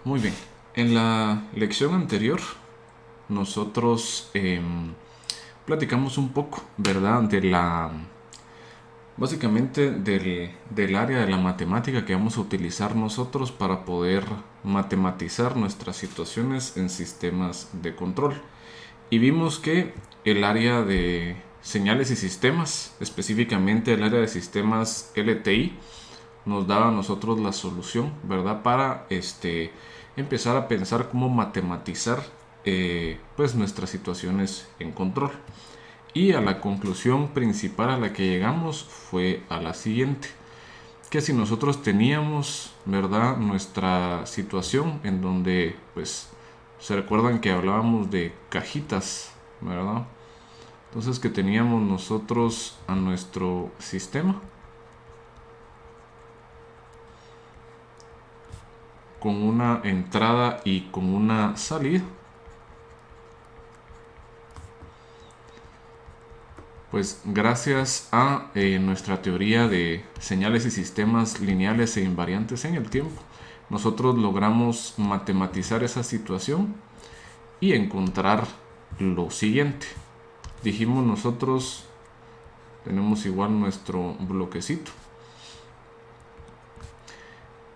Muy bien. En la lección anterior nosotros platicamos un poco, ¿verdad? Básicamente del área de la matemática que vamos a utilizar nosotros para poder matematizar nuestras situaciones en sistemas de control. Y vimos que el área de señales y sistemas, específicamente el área de sistemas LTI, nos daba a nosotros la solución, ¿verdad? Para empezar a pensar cómo matematizar pues nuestras situaciones en control. Y a la conclusión principal a la que llegamos fue a la siguiente, que si nosotros teníamos, ¿verdad?, nuestra situación en donde, pues, se recuerdan que hablábamos de cajitas, ¿verdad? Entonces que teníamos nosotros a nuestro sistema con una entrada y con una salida. Pues gracias a nuestra teoría de señales y sistemas lineales e invariantes en el tiempo, nosotros logramos matematizar esa situación y encontrar lo siguiente. Dijimos nosotros, tenemos igual nuestro bloquecito.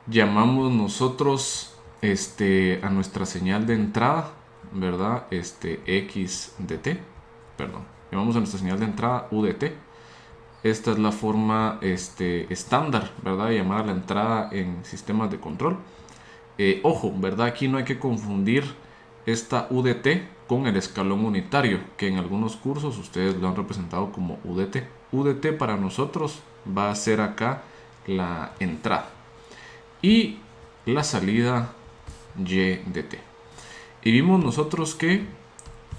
Llamamos nosotros a nuestra señal de entrada, ¿verdad? X de t, perdón. Llamamos a nuestra señal de entrada U de t. Esta es la forma estándar, ¿verdad? De llamar a la entrada en sistemas de control. Ojo, ¿verdad? Aquí no hay que confundir esta UDT con el escalón unitario, que en algunos cursos ustedes lo han representado como UDT. UDT para nosotros va a ser acá la entrada y la salida Y de T. Y vimos nosotros que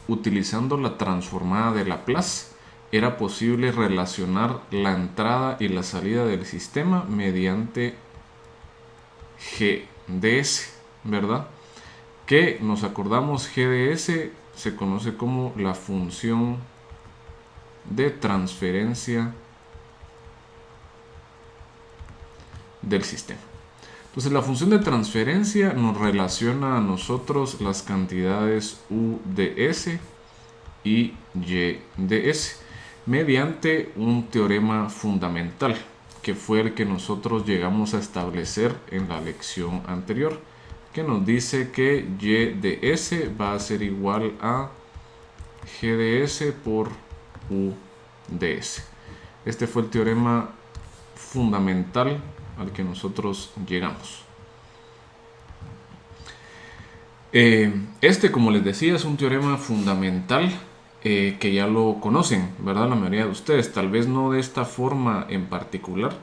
utilizando la transformada de Laplace era posible relacionar la entrada y la salida del sistema mediante G de S, ¿verdad? Que nos acordamos, G de S se conoce como la función de transferencia del sistema. Entonces la función de transferencia nos relaciona a nosotros las cantidades U de S y Y de S mediante un teorema fundamental que fue el que nosotros llegamos a establecer en la lección anterior, que nos dice que Y de S va a ser igual a G de S por U de S. Este fue el teorema fundamental al que nosotros llegamos. Como les decía, es un teorema fundamental que ya lo conocen, ¿verdad? La mayoría de ustedes, tal vez no de esta forma en particular,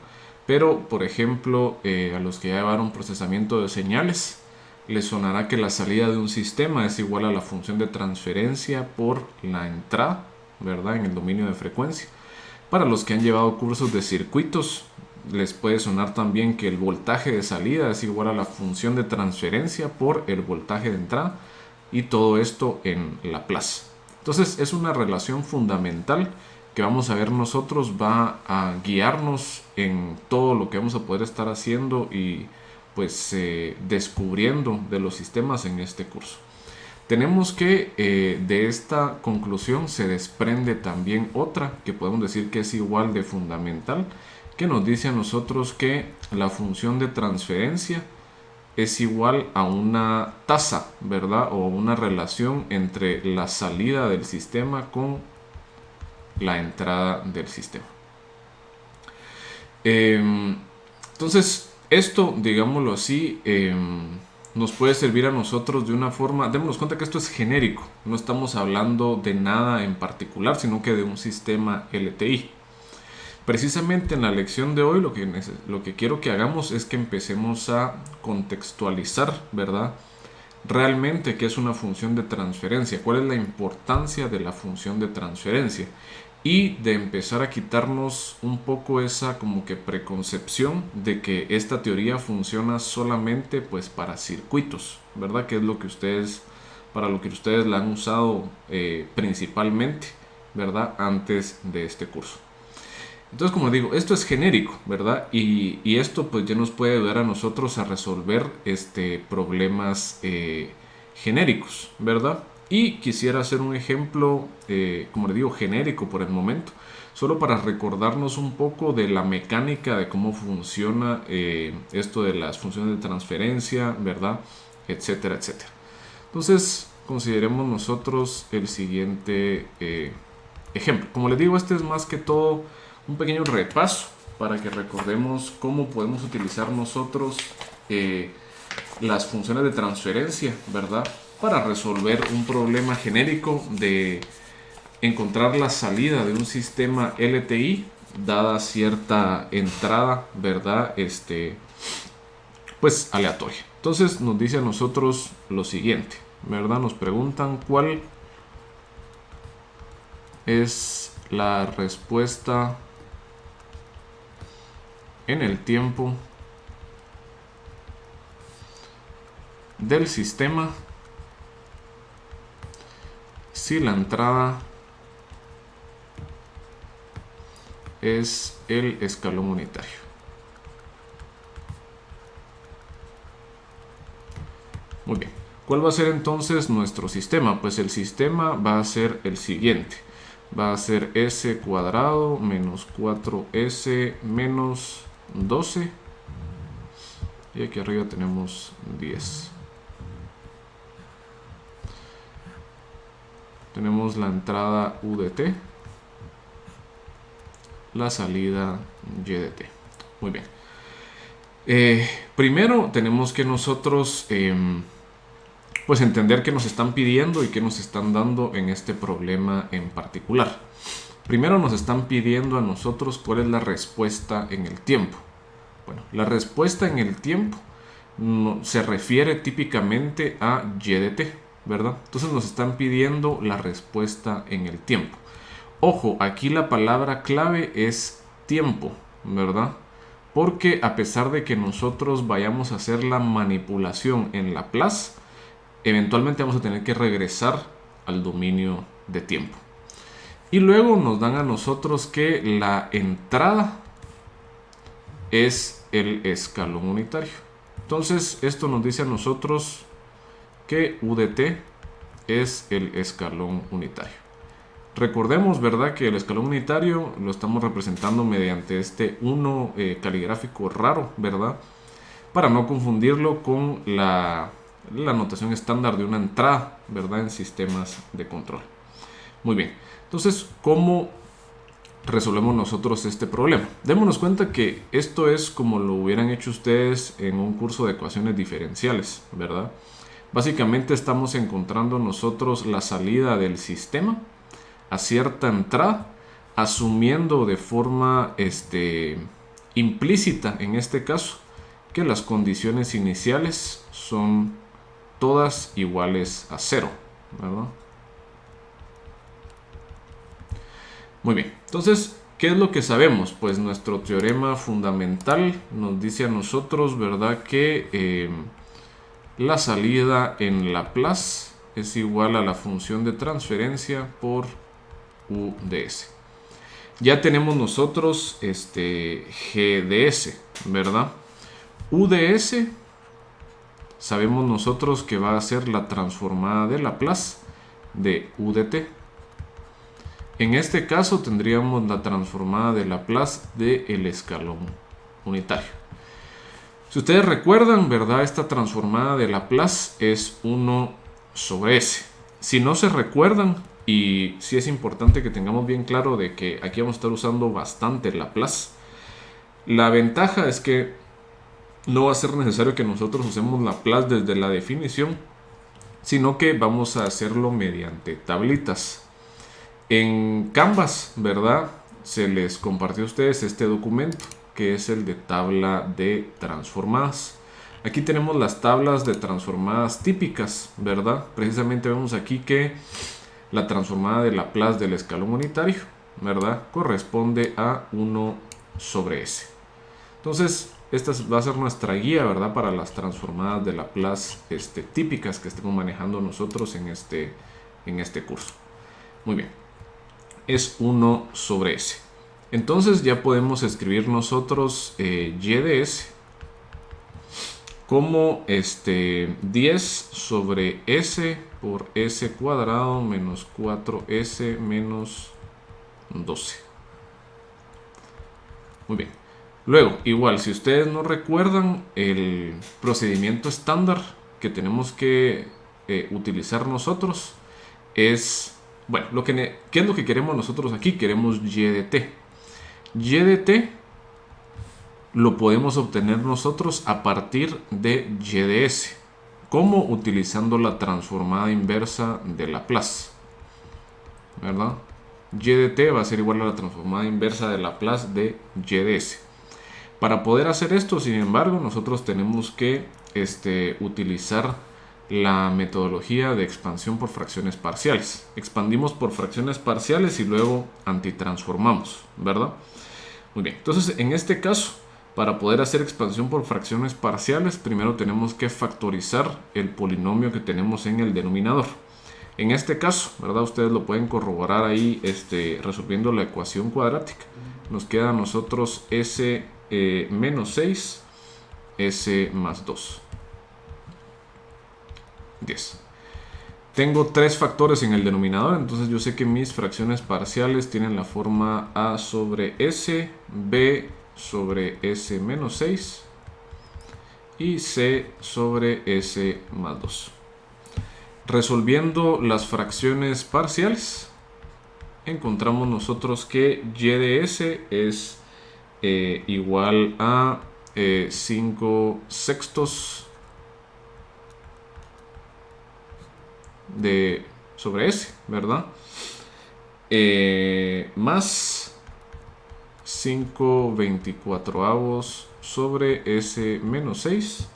pero por ejemplo, a los que ya llevaron procesamiento de señales, les sonará que la salida de un sistema es igual a la función de transferencia por la entrada, ¿verdad? En el dominio de frecuencia. Para los que han llevado cursos de circuitos, les puede sonar también que el voltaje de salida es igual a la función de transferencia por el voltaje de entrada, y todo esto en Laplace. Entonces es una relación fundamental que vamos a ver nosotros, va a guiarnos en todo lo que vamos a poder estar haciendo y pues descubriendo de los sistemas en este curso. Tenemos que de esta conclusión se desprende también otra que podemos decir que es igual de fundamental, que nos dice a nosotros que la función de transferencia es igual a una tasa, ¿verdad? O una relación entre la salida del sistema con la entrada del sistema. Entonces, esto, digámoslo así, nos puede servir a nosotros de una forma. Démonos cuenta que esto es genérico, no estamos hablando de nada en particular, sino que de un sistema LTI. Precisamente en la lección de hoy lo que quiero que hagamos es que empecemos a contextualizar, ¿verdad? Realmente qué es una función de transferencia, cuál es la importancia de la función de transferencia, y de empezar a quitarnos un poco esa como que preconcepción de que esta teoría funciona solamente pues para circuitos, ¿verdad? Que es lo que ustedes, para lo que ustedes la han usado principalmente, ¿verdad? Antes de este curso. Entonces, como digo, esto es genérico, ¿verdad? Y esto pues ya nos puede ayudar a nosotros a resolver problemas genéricos, ¿verdad? Y quisiera hacer un ejemplo, como le digo, genérico por el momento, solo para recordarnos un poco de la mecánica de cómo funciona esto de las funciones de transferencia, ¿verdad? Etcétera, etcétera. Entonces, consideremos nosotros el siguiente ejemplo. Como les digo, este es más que todo un pequeño repaso para que recordemos cómo podemos utilizar nosotros eh, las funciones de transferencia, ¿verdad? Para resolver un problema genérico de encontrar la salida de un sistema LTI dada cierta entrada, ¿verdad? Pues aleatoria. Entonces nos dice a nosotros lo siguiente, ¿verdad? Nos preguntan cuál es la respuesta en el tiempo del sistema si la entrada es el escalón unitario. Muy bien. ¿Cuál va a ser entonces nuestro sistema? Pues el sistema va a ser el siguiente. Va a ser s cuadrado menos 4s menos 12. Y aquí arriba tenemos 10. Tenemos la entrada u de t, la salida y de t. Muy bien. Primero tenemos que nosotros pues entender qué nos están pidiendo y qué nos están dando en este problema en particular. Primero nos están pidiendo a nosotros cuál es la respuesta en el tiempo. Bueno, la respuesta en el tiempo se refiere típicamente a y de t, ¿verdad? Entonces nos están pidiendo la respuesta en el tiempo. Ojo, aquí la palabra clave es tiempo, ¿verdad? Porque a pesar de que nosotros vayamos a hacer la manipulación en Laplace, eventualmente vamos a tener que regresar al dominio de tiempo. Y luego nos dan a nosotros que la entrada es el escalón unitario. Entonces esto nos dice a nosotros que u de t es el escalón unitario. Recordemos, ¿verdad?, que el escalón unitario lo estamos representando mediante este 1 caligráfico raro, ¿verdad? Para no confundirlo con la notación estándar de una entrada, ¿verdad?, en sistemas de control. Muy bien, entonces, ¿cómo resolvemos nosotros este problema? Démonos cuenta que esto es como lo hubieran hecho ustedes en un curso de ecuaciones diferenciales, ¿verdad? Básicamente estamos encontrando nosotros la salida del sistema a cierta entrada, asumiendo de forma implícita en este caso que las condiciones iniciales son todas iguales a 0, ¿verdad? Muy bien, entonces, ¿qué es lo que sabemos? Pues nuestro teorema fundamental nos dice a nosotros, ¿verdad?, que la salida en Laplace es igual a la función de transferencia por u de s. Ya tenemos nosotros g de s, ¿verdad? U de s sabemos nosotros que va a ser la transformada de Laplace de u de t. En este caso tendríamos la transformada de Laplace del escalón unitario. Si ustedes recuerdan, ¿verdad?, esta transformada de Laplace es 1 sobre s. Si no se recuerdan, y sí es importante que tengamos bien claro de que aquí vamos a estar usando bastante Laplace, la ventaja es que no va a ser necesario que nosotros usemos Laplace desde la definición, sino que vamos a hacerlo mediante tablitas. En Canvas, ¿verdad?, se les compartió a ustedes este documento, que es el de tabla de transformadas. Aquí tenemos las tablas de transformadas típicas, ¿verdad? Precisamente vemos aquí que la transformada de Laplace del escalón unitario, ¿verdad?, corresponde a 1 sobre s. Entonces, esta va a ser nuestra guía, ¿verdad?, para las transformadas de Laplace típicas que estemos manejando nosotros en este curso. Muy bien. Es 1 sobre s. Entonces ya podemos escribir nosotros y de s como 10 sobre s por s cuadrado menos 4s menos 12. Muy bien. Luego, igual, si ustedes no recuerdan el procedimiento estándar que tenemos que utilizar nosotros es, bueno, ¿qué es lo que queremos nosotros aquí? Queremos y de t. Y de t lo podemos obtener nosotros a partir de y de s. ¿Cómo? Utilizando la transformada inversa de Laplace, ¿verdad? Y de t va a ser igual a la transformada inversa de Laplace de y de s. Para poder hacer esto, sin embargo, nosotros tenemos que utilizar la metodología de expansión por fracciones parciales. Expandimos por fracciones parciales y luego antitransformamos, ¿verdad? Muy bien, entonces en este caso, para poder hacer expansión por fracciones parciales, primero tenemos que factorizar el polinomio que tenemos en el denominador. En este caso, ¿verdad? Ustedes lo pueden corroborar ahí resolviendo la ecuación cuadrática. Nos queda a nosotros s menos 6, s más 2. 10. Tengo tres factores en el denominador, entonces yo sé que mis fracciones parciales tienen la forma a sobre s, b sobre s menos 6 y c sobre s más 2. Resolviendo las fracciones parciales, encontramos nosotros que y de s es igual a 5 sextos de sobre s, ¿verdad? Más 5 24avos sobre s menos 6.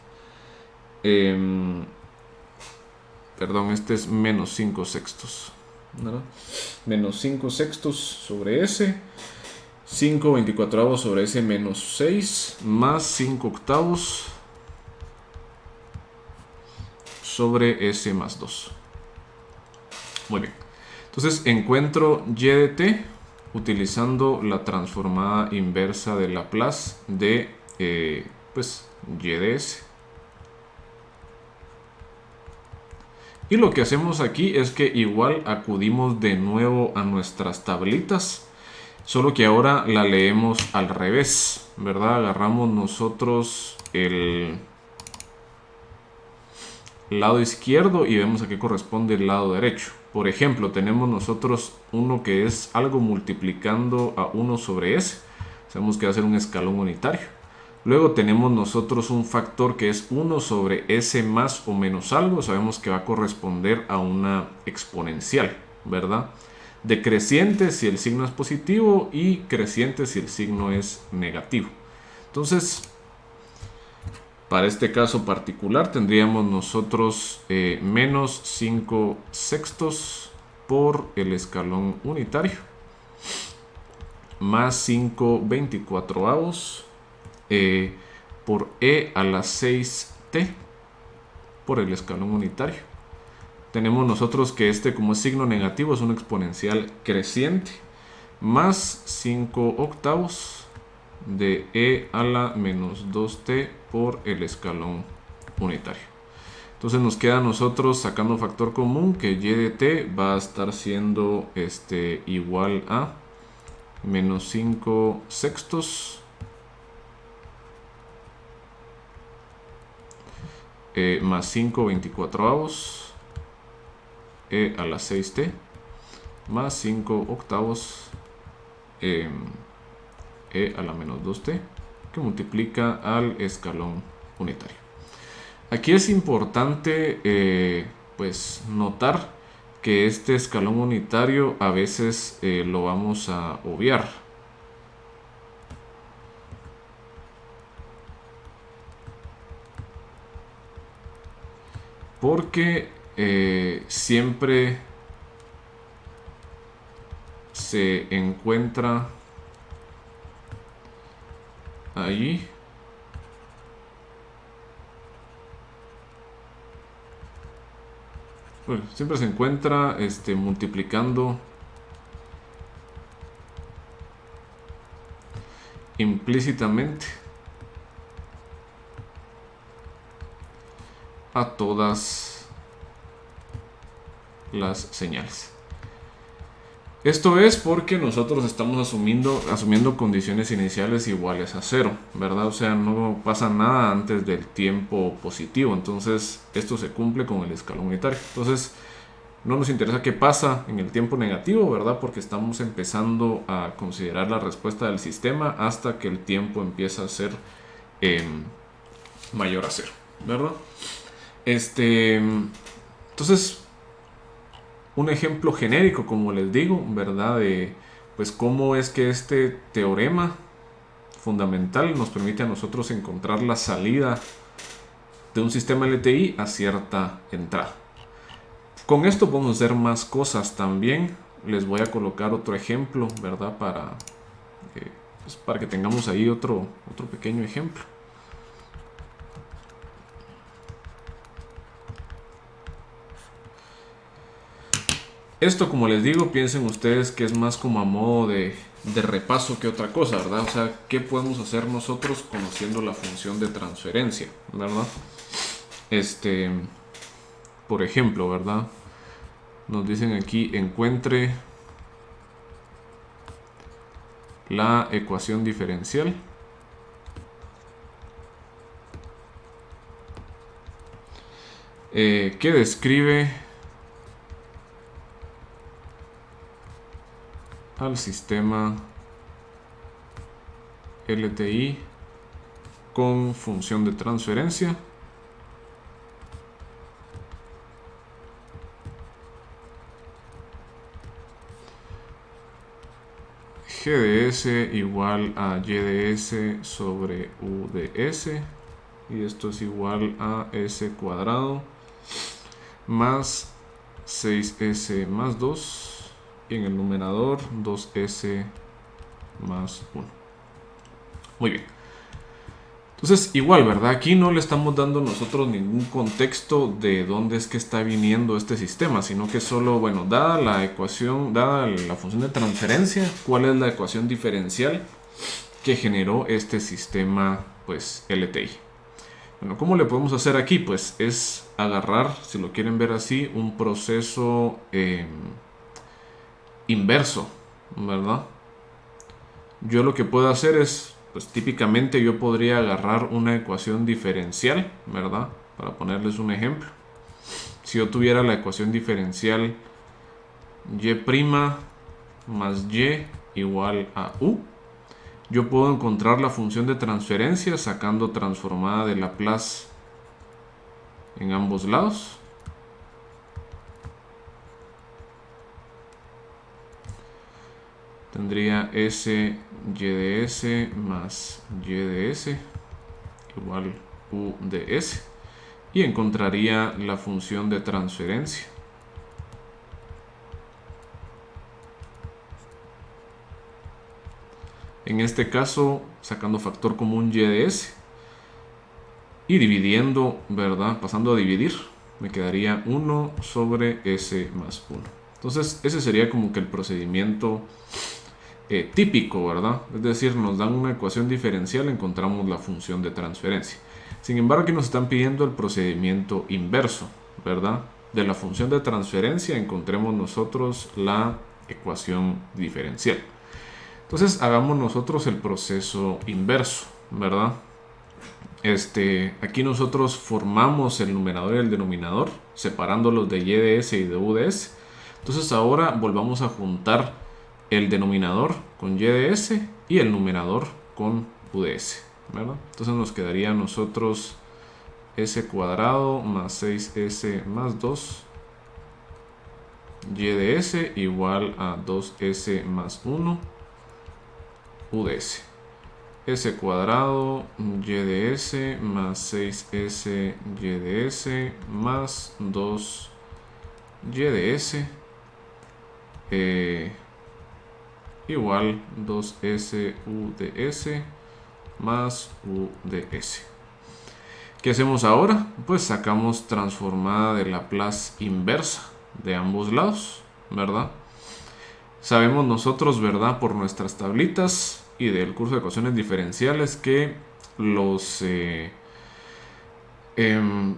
Perdón, este es menos 5 sextos, ¿verdad? Menos 5 sextos sobre s. 5 24avos sobre s menos 6 más 5 octavos sobre s más 2. Muy bien. Entonces encuentro y de t utilizando la transformada inversa de Laplace de y de s. Y lo que hacemos aquí es que igual acudimos de nuevo a nuestras tablitas, solo que ahora la leemos al revés, ¿verdad? Agarramos nosotros el lado izquierdo y vemos a qué corresponde el lado derecho. Por ejemplo, tenemos nosotros uno que es algo multiplicando a 1 sobre s. Sabemos que va a ser un escalón unitario. Luego tenemos nosotros un factor que es 1 sobre s más o menos algo. Sabemos que va a corresponder a una exponencial, ¿verdad? Decreciente si el signo es positivo y creciente si el signo es negativo. Entonces, para este caso particular tendríamos nosotros menos 5 sextos por el escalón unitario más 5 24avos por e a la 6t por el escalón unitario. Tenemos nosotros que como es signo negativo es un exponencial creciente más 5 octavos de e a la menos 2t por el escalón unitario. Entonces nos queda a nosotros sacando factor común que y de t va a estar siendo igual a menos 5 sextos más 5 24avos e a la 6t más 5 octavos e a la menos 2t que multiplica al escalón unitario. Aquí es importante pues notar que este escalón unitario a veces lo vamos a obviar. Porque siempre se encuentra allí siempre se encuentra multiplicando implícitamente a todas las señales. Esto es porque nosotros estamos asumiendo condiciones iniciales iguales a 0, ¿verdad? O sea, no pasa nada antes del tiempo positivo, entonces esto se cumple con el escalón unitario. Entonces, no nos interesa qué pasa en el tiempo negativo, ¿verdad? Porque estamos empezando a considerar la respuesta del sistema hasta que el tiempo empieza a ser mayor a 0, ¿verdad? Entonces, un ejemplo genérico, como les digo, ¿verdad? De pues cómo es que este teorema fundamental nos permite a nosotros encontrar la salida de un sistema LTI a cierta entrada. Con esto podemos hacer más cosas también. Les voy a colocar otro ejemplo, ¿verdad? Para que tengamos ahí otro pequeño ejemplo. Esto, como les digo, piensen ustedes que es más como a modo de repaso que otra cosa, ¿verdad? O sea, ¿qué podemos hacer nosotros conociendo la función de transferencia, ¿verdad? Por ejemplo, ¿verdad? Nos dicen aquí, encuentre la ecuación diferencial que describe al sistema LTI con función de transferencia GDS igual a YDS sobre UDS, y esto es igual a S cuadrado más 6S más 2, y en el numerador 2S más 1. Muy bien. Entonces, igual, ¿verdad? Aquí no le estamos dando nosotros ningún contexto de dónde es que está viniendo este sistema, sino que solo, bueno, dada la ecuación, dada la función de transferencia, ¿cuál es la ecuación diferencial que generó este sistema, pues, LTI? Bueno, ¿cómo le podemos hacer aquí? Pues es agarrar, si lo quieren ver así, un proceso inverso, ¿verdad? Yo lo que puedo hacer es, pues típicamente yo podría agarrar una ecuación diferencial, ¿verdad? Para ponerles un ejemplo. Si yo tuviera la ecuación diferencial y' más y igual a u, yo puedo encontrar la función de transferencia sacando transformada de Laplace en ambos lados. Tendría S y de S más y de S igual u de S, y encontraría la función de transferencia. En este caso, sacando factor común y de S y dividiendo, ¿verdad? Pasando a dividir, me quedaría 1 sobre S más 1. Entonces, ese sería como que el procedimiento típico, ¿verdad? Es decir, nos dan una ecuación diferencial, encontramos la función de transferencia. Sin embargo, aquí nos están pidiendo el procedimiento inverso, ¿verdad? De la función de transferencia encontremos nosotros la ecuación diferencial. Entonces, hagamos nosotros el proceso inverso, ¿verdad? Aquí nosotros formamos el numerador y el denominador, separándolos de y de s y de u de s. Entonces, ahora volvamos a juntar el denominador con y de s y el numerador con u de s, ¿verdad? Entonces nos quedaría a nosotros s cuadrado más 6s más 2 y de s igual a 2s más 1 u de s. S cuadrado y de s más 6s y de s más 2 y de s igual 2s u de s más u de s. ¿Qué hacemos ahora? Pues sacamos transformada de Laplace inversa de ambos lados, ¿verdad? Sabemos nosotros, ¿verdad? Por nuestras tablitas y del curso de ecuaciones diferenciales que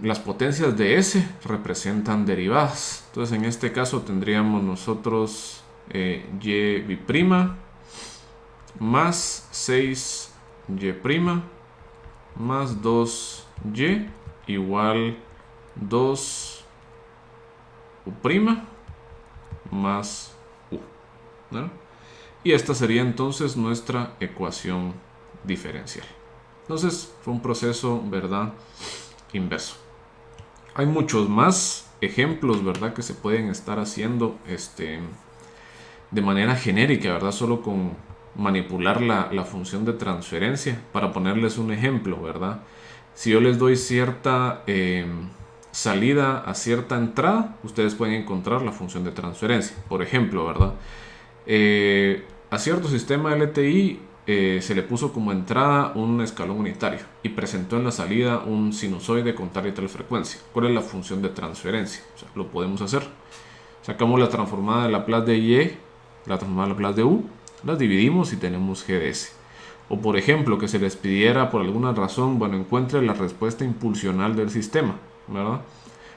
las potencias de S representan derivadas. Entonces en este caso tendríamos nosotros y' más 6y' más 2y igual 2u' más u, ¿no? Y esta sería entonces nuestra ecuación diferencial. Entonces fue un proceso, ¿verdad?, inverso. Hay muchos más ejemplos, ¿verdad?, que se pueden estar haciendo de manera genérica, ¿verdad?, solo con manipular la función de transferencia. Para ponerles un ejemplo, ¿verdad?, si yo les doy cierta salida a cierta entrada, ustedes pueden encontrar la función de transferencia. Por ejemplo, ¿verdad?, a cierto sistema LTI se le puso como entrada un escalón unitario y presentó en la salida un sinusoide con tal y tal frecuencia. ¿Cuál es la función de transferencia? O sea, lo podemos hacer. Sacamos la transformada de Laplace de Y, la transformada de Laplace de U, las dividimos y tenemos G de S. O por ejemplo, que se les pidiera por alguna razón, bueno, encuentre la respuesta impulsional del sistema, ¿verdad?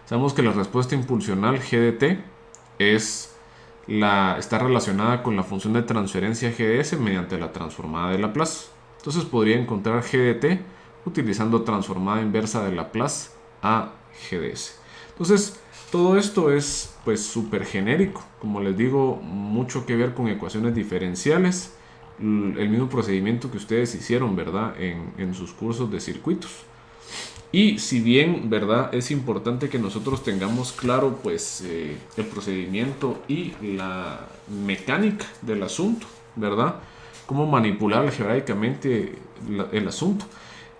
Sabemos que la respuesta impulsional G de T está relacionada con la función de transferencia G de S mediante la transformada de Laplace. Entonces podría encontrar G de T utilizando transformada inversa de Laplace a G de S. Entonces todo esto es pues súper genérico, como les digo, mucho que ver con ecuaciones diferenciales, el mismo procedimiento que ustedes hicieron, ¿verdad?, en sus cursos de circuitos. Y si bien, ¿verdad?, es importante que nosotros tengamos claro pues el procedimiento y la mecánica del asunto, ¿verdad?, cómo manipular algebraicamente el asunto.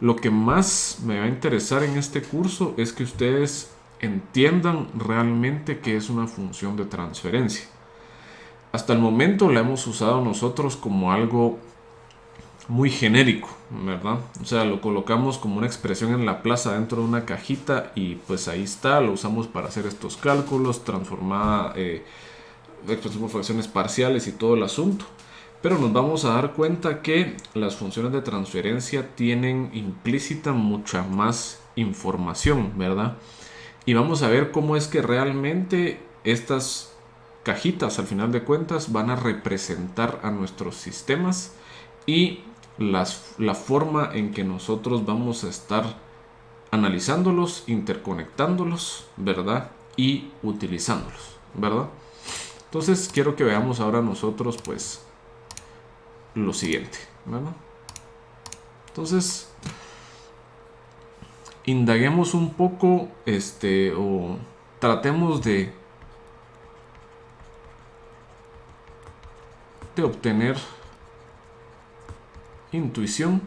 Lo que más me va a interesar en este curso es que ustedes entiendan realmente qué es una función de transferencia. Hasta el momento la hemos usado nosotros como algo muy genérico, ¿verdad? O sea, lo colocamos como una expresión en la plaza dentro de una cajita y pues ahí está, lo usamos para hacer estos cálculos, transformada, expresión por fracciones parciales y todo el asunto. Pero nos vamos a dar cuenta que las funciones de transferencia tienen implícita mucha más información, ¿verdad? Y vamos a ver cómo es que realmente estas cajitas, al final de cuentas, van a representar a nuestros sistemas y la forma en que nosotros vamos a estar analizándolos, interconectándolos, ¿verdad?, y utilizándolos, ¿verdad? Entonces quiero que veamos ahora nosotros pues lo siguiente, ¿verdad? Entonces indaguemos un poco o tratemos de obtener intuición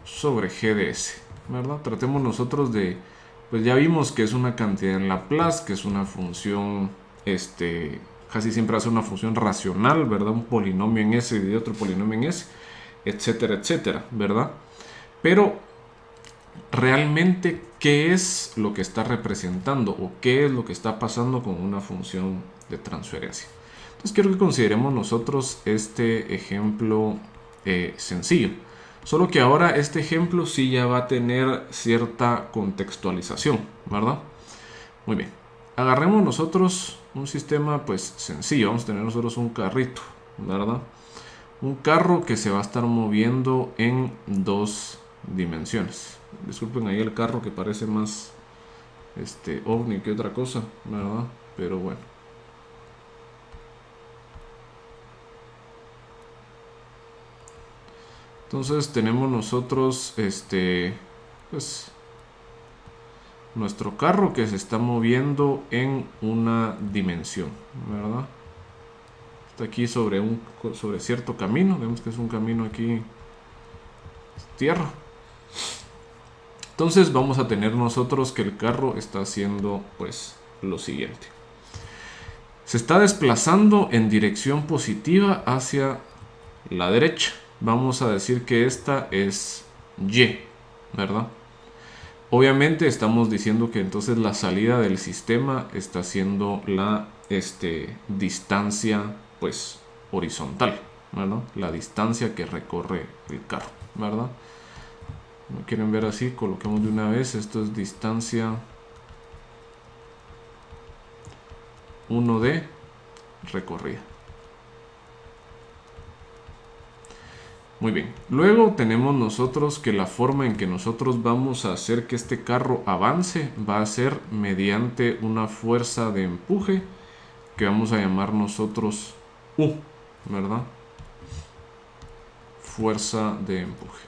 sobre G de S, ¿verdad? Tratemos nosotros de, pues ya vimos que es una cantidad en Laplace, que es una función, casi siempre hace una función racional, ¿verdad? Un polinomio en S y otro polinomio en S, etcétera, etcétera, ¿verdad? Pero realmente, ¿qué es lo que está representando o qué es lo que está pasando con una función de transferencia? Entonces quiero que consideremos nosotros este ejemplo sencillo. Solo que ahora este ejemplo sí ya va a tener cierta contextualización, ¿verdad? Muy bien. Agarremos nosotros un sistema pues sencillo. Vamos a tener nosotros un carrito, ¿verdad? Un carro que se va a estar moviendo en dos dimensiones. Disculpen ahí el carro que parece más ovni que otra cosa, ¿verdad? Pero bueno. Entonces tenemos nosotros pues nuestro carro que se está moviendo en una dimensión, ¿verdad? Está aquí sobre cierto camino, vemos que es un camino aquí tierra. Entonces vamos a tener nosotros que el carro está haciendo pues lo siguiente. Se está desplazando en dirección positiva hacia la derecha. Vamos a decir que esta es Y, ¿verdad? Obviamente estamos diciendo que entonces la salida del sistema está siendo la distancia pues horizontal, ¿verdad? La distancia que recorre el carro, ¿verdad? ¿Me quieren ver así? Coloquemos de una vez. Esto es distancia 1D recorrida. Muy bien. Luego tenemos nosotros que la forma en que nosotros vamos a hacer que este carro avance va a ser mediante una fuerza de empuje que vamos a llamar nosotros U, ¿verdad? Fuerza de empuje.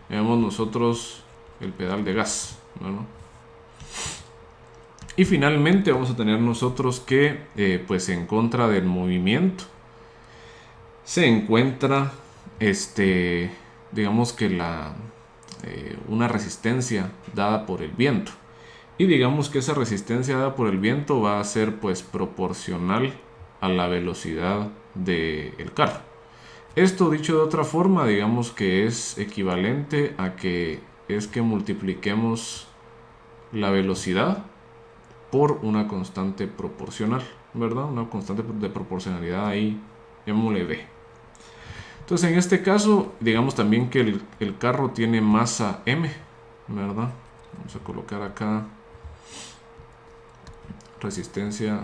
Veamos nosotros el pedal de gas, ¿verdad? Y finalmente vamos a tener nosotros que pues en contra del movimiento se encuentra digamos que una resistencia dada por el viento. Y digamos que esa resistencia dada por el viento va a ser pues proporcional a la velocidad del carro. Esto dicho de otra forma, digamos que es equivalente a que multipliquemos la velocidad por una constante proporcional, ¿verdad? Una constante de proporcionalidad ahí, llamémosle B. Entonces en este caso, digamos también que el carro tiene masa M, ¿verdad? Vamos a colocar acá resistencia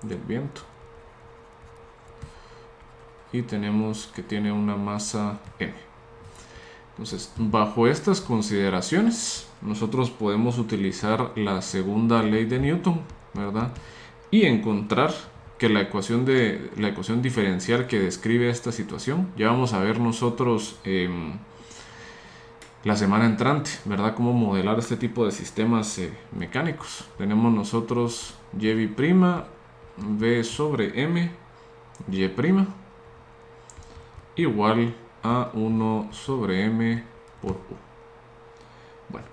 del viento. Y tenemos que tiene una masa M. Entonces, bajo estas consideraciones, nosotros podemos utilizar la segunda ley de Newton, ¿verdad? Y encontrar que la ecuación diferencial que describe esta situación, ya vamos a ver nosotros la semana entrante, ¿verdad? Cómo modelar este tipo de sistemas mecánicos. Tenemos nosotros y' v sobre m y' igual a 1 sobre m por u. Bueno,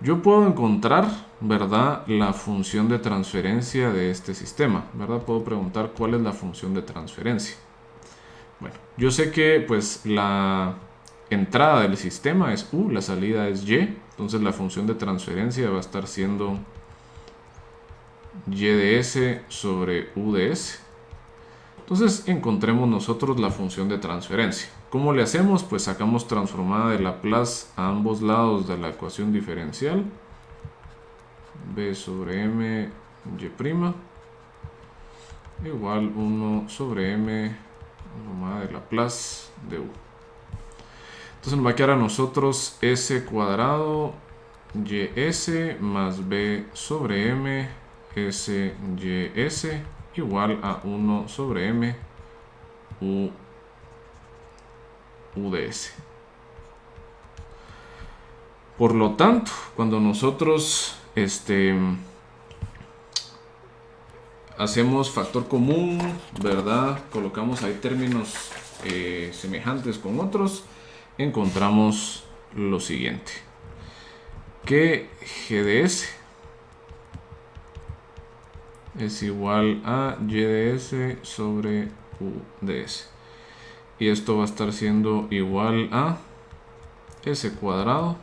yo puedo encontrar, ¿verdad?, la función de transferencia de este sistema, ¿verdad? Puedo preguntar cuál es la función de transferencia. Bueno, yo sé que pues la entrada del sistema es u, la salida es y, entonces la función de transferencia va a estar siendo y de s sobre u de s. Entonces encontremos nosotros la función de transferencia. ¿Cómo le hacemos? Pues sacamos transformada de Laplace a ambos lados de la ecuación diferencial. B sobre m y' igual 1 sobre m transformada de Laplace de u. Entonces nos va a quedar a nosotros s cuadrado ys más b sobre m s ys igual a 1 sobre m u de s. Por lo tanto, cuando nosotros hacemos factor común, ¿verdad? Colocamos ahí términos semejantes con otros, encontramos lo siguiente: que g de s es igual a y de s sobre u de s. Y esto va a estar siendo igual a s cuadrado,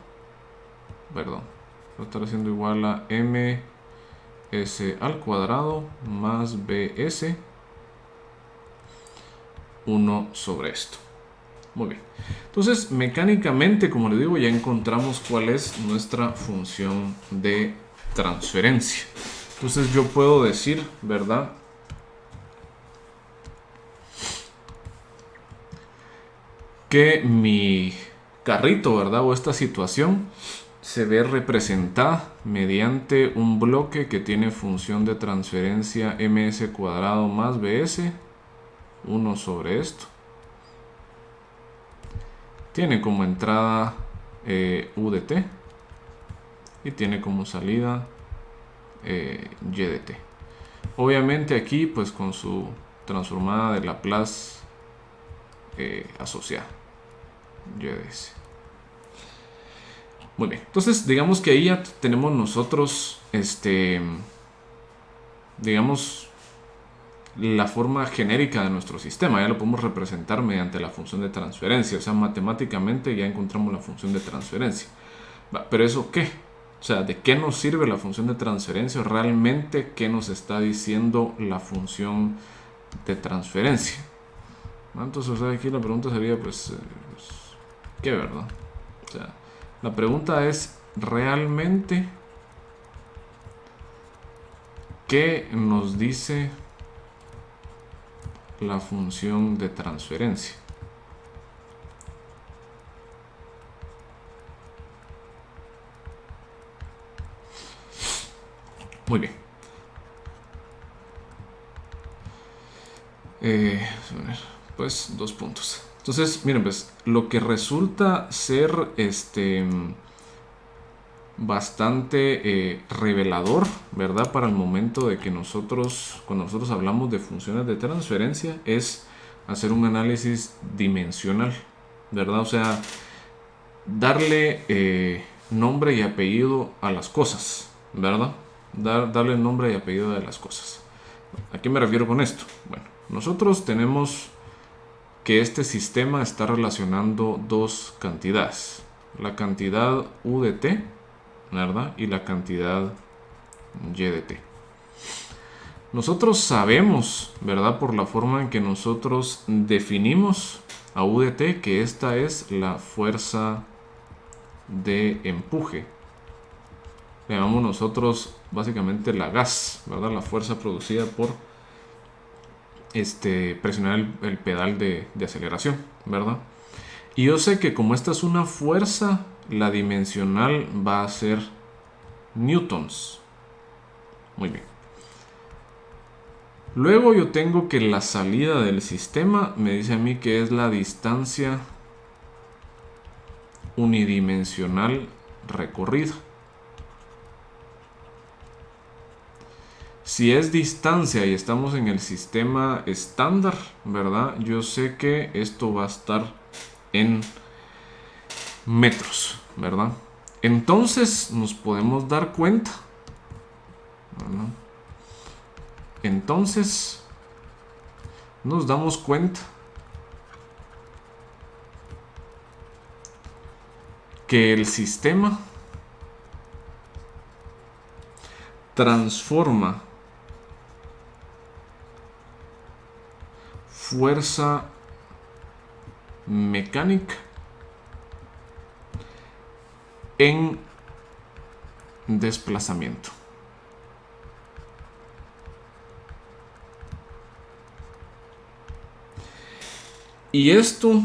perdón, va a estar siendo igual a ms al cuadrado más bs 1 sobre esto. Muy bien. Entonces, mecánicamente, como les digo, ya encontramos cuál es nuestra función de transferencia. Entonces yo puedo decir, ¿verdad?, que mi carrito, ¿verdad?, o esta situación se ve representada mediante un bloque que tiene función de transferencia ms cuadrado más bs 1 sobre esto. Tiene como entrada u de t y tiene como salida y de t. Obviamente aquí pues con su transformada de Laplace asociada, y de s. Muy bien, entonces digamos que ahí ya tenemos nosotros digamos la forma genérica de nuestro sistema. Ya lo podemos representar mediante la función de transferencia, o sea, matemáticamente ya encontramos la función de transferencia. ¿Pero eso qué? O sea, ¿de qué nos sirve la función de transferencia? Realmente, ¿qué nos está diciendo la función de transferencia? Entonces, o sea, aquí la pregunta sería, pues, ¿qué, verdad? O sea, la pregunta es, ¿realmente qué nos dice la función de transferencia? Muy bien. Pues 2 puntos. Entonces, miren, pues lo que resulta ser bastante revelador, ¿verdad? Para el momento de que cuando nosotros hablamos de funciones de transferencia, es hacer un análisis dimensional, ¿verdad? O sea, darle nombre y apellido a las cosas, ¿verdad? Darle nombre y apellido a las cosas. ¿A qué me refiero con esto? Bueno, nosotros tenemos que este sistema está relacionando dos cantidades. La cantidad U de t, ¿verdad? Y la cantidad y de t. Nosotros sabemos, ¿verdad? Por la forma en que nosotros definimos a U de t, que esta es la fuerza de empuje. Le llamamos nosotros básicamente la gas, ¿verdad? La fuerza producida por presionar el pedal de aceleración, ¿verdad? Y yo sé que como esta es una fuerza, la dimensional va a ser newtons. Muy bien. Luego yo tengo que la salida del sistema me dice a mí que es la distancia unidimensional recorrida. Si es distancia y estamos en el sistema estándar, ¿verdad? Yo sé que esto va a estar en metros, ¿verdad? Entonces nos podemos dar cuenta, ¿verdad? Entonces nos damos cuenta que el sistema transforma fuerza mecánica en desplazamiento. Y esto,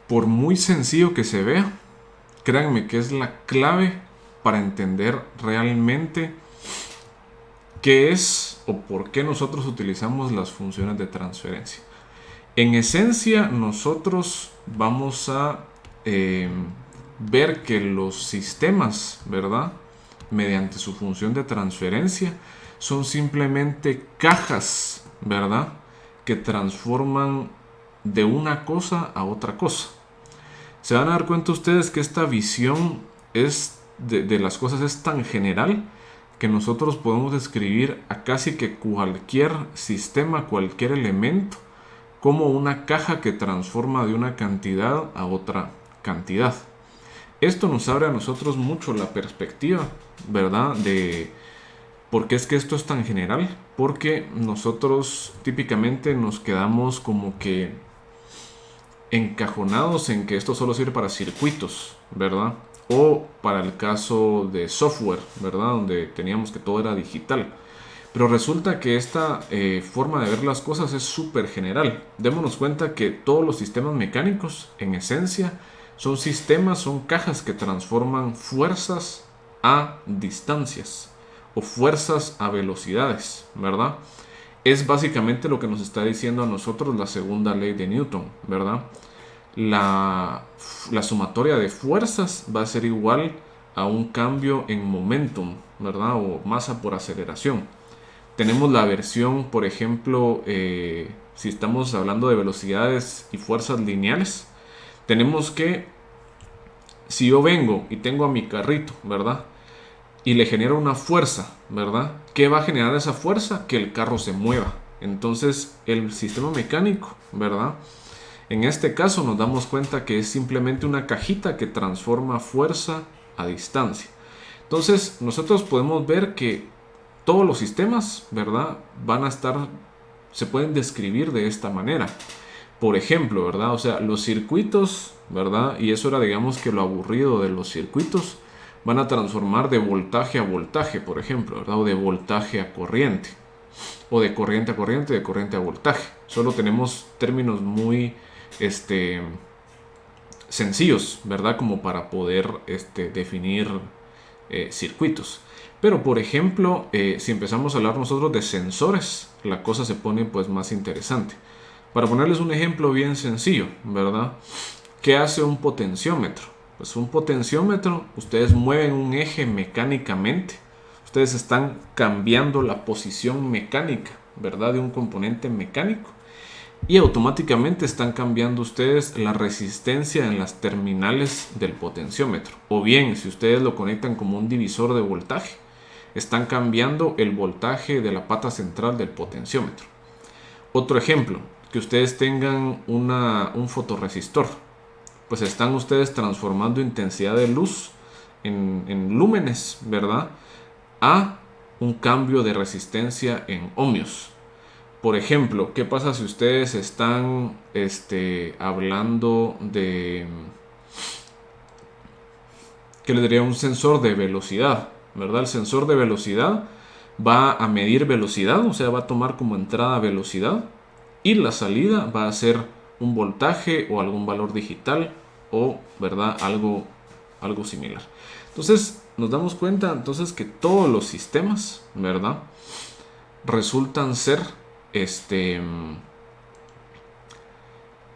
por muy sencillo que se vea, créanme que es la clave para entender realmente qué es o por qué nosotros utilizamos las funciones de transferencia. En esencia, nosotros vamos a ver que los sistemas, ¿verdad? Mediante su función de transferencia, son simplemente cajas, ¿verdad? Que transforman de una cosa a otra cosa. Se van a dar cuenta ustedes que esta visión de las cosas es tan general que nosotros podemos describir a casi que cualquier sistema, cualquier elemento, como una caja que transforma de una cantidad a otra cantidad. Esto nos abre a nosotros mucho la perspectiva, ¿verdad? De por qué es que esto es tan general. Porque nosotros típicamente nos quedamos como que encajonados en que esto solo sirve para circuitos, ¿verdad? O para el caso de software, ¿verdad? Donde teníamos que todo era digital. Pero resulta que esta forma de ver las cosas es súper general. Démonos cuenta que todos los sistemas mecánicos, en esencia, son sistemas, son cajas que transforman fuerzas a distancias o fuerzas a velocidades, ¿verdad? Es básicamente lo que nos está diciendo a nosotros la segunda ley de Newton, ¿verdad? La sumatoria de fuerzas va a ser igual a un cambio en momentum, ¿verdad? O masa por aceleración. Tenemos la versión, por ejemplo, si estamos hablando de velocidades y fuerzas lineales, tenemos que, si yo vengo y tengo a mi carrito, ¿verdad? Y le genero una fuerza, ¿verdad? ¿Qué va a generar esa fuerza? Que el carro se mueva. Entonces, el sistema mecánico, ¿verdad? En este caso nos damos cuenta que es simplemente una cajita que transforma fuerza a distancia. Entonces, nosotros podemos ver que todos los sistemas, ¿verdad? Se pueden describir de esta manera. Por ejemplo, ¿verdad? O sea, los circuitos, ¿verdad? Y eso era, digamos, que lo aburrido de los circuitos, van a transformar de voltaje a voltaje, por ejemplo, ¿verdad? O de voltaje a corriente. O de corriente a corriente, de corriente a voltaje. Solo tenemos términos muy, sencillos, ¿verdad? Como para poder, definir circuitos. Pero, por ejemplo, si empezamos a hablar nosotros de sensores, la cosa se pone pues más interesante. Para ponerles un ejemplo bien sencillo, ¿verdad? ¿Qué hace un potenciómetro? Pues un potenciómetro, ustedes mueven un eje mecánicamente, ustedes están cambiando la posición mecánica, ¿verdad? De un componente mecánico y automáticamente están cambiando ustedes la resistencia en las terminales del potenciómetro. O bien, si ustedes lo conectan como un divisor de voltaje, están cambiando el voltaje de la pata central del potenciómetro. Otro ejemplo, que ustedes tengan un fotorresistor, pues están ustedes transformando intensidad de luz en lúmenes, ¿verdad? A un cambio de resistencia en ohmios. Por ejemplo, ¿qué pasa si ustedes están hablando de, ¿qué les diría? Un sensor de velocidad, ¿verdad? El sensor de velocidad va a medir velocidad, o sea, va a tomar como entrada velocidad y la salida va a ser un voltaje o algún valor digital o, ¿verdad? Algo similar. Entonces, nos damos cuenta entonces que todos los sistemas, ¿verdad? Resultan ser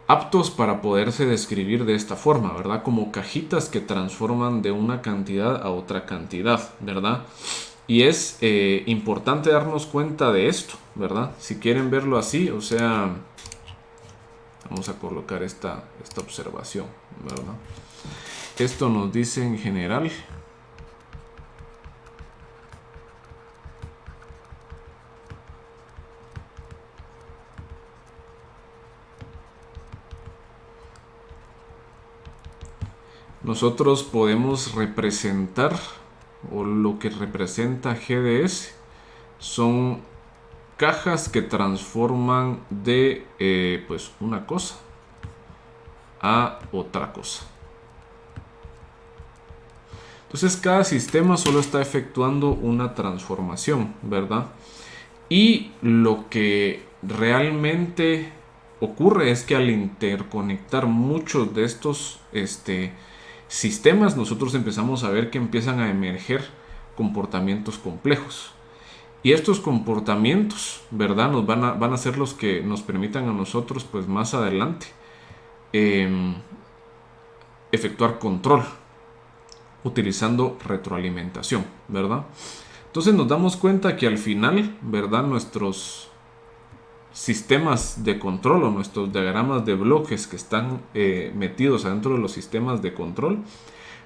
aptos para poderse describir de esta forma, ¿verdad? Como cajitas que transforman de una cantidad a otra cantidad, ¿verdad? Y es importante darnos cuenta de esto, ¿verdad? Si quieren verlo así, o sea, vamos a colocar esta observación, ¿verdad? Esto nos dice en general. Nosotros podemos representar, o lo que representa GDS, son cajas que transforman de pues una cosa a otra cosa. Entonces cada sistema solo está efectuando una transformación, ¿verdad? Y lo que realmente ocurre es que al interconectar muchos de estos sistemas, nosotros empezamos a ver que empiezan a emerger comportamientos complejos. Y estos comportamientos, ¿verdad? Van a ser los que nos permitan a nosotros, pues más adelante, efectuar control utilizando retroalimentación, ¿verdad? Entonces nos damos cuenta que al final, ¿verdad? Nuestros sistemas de control o nuestros diagramas de bloques que están metidos adentro de los sistemas de control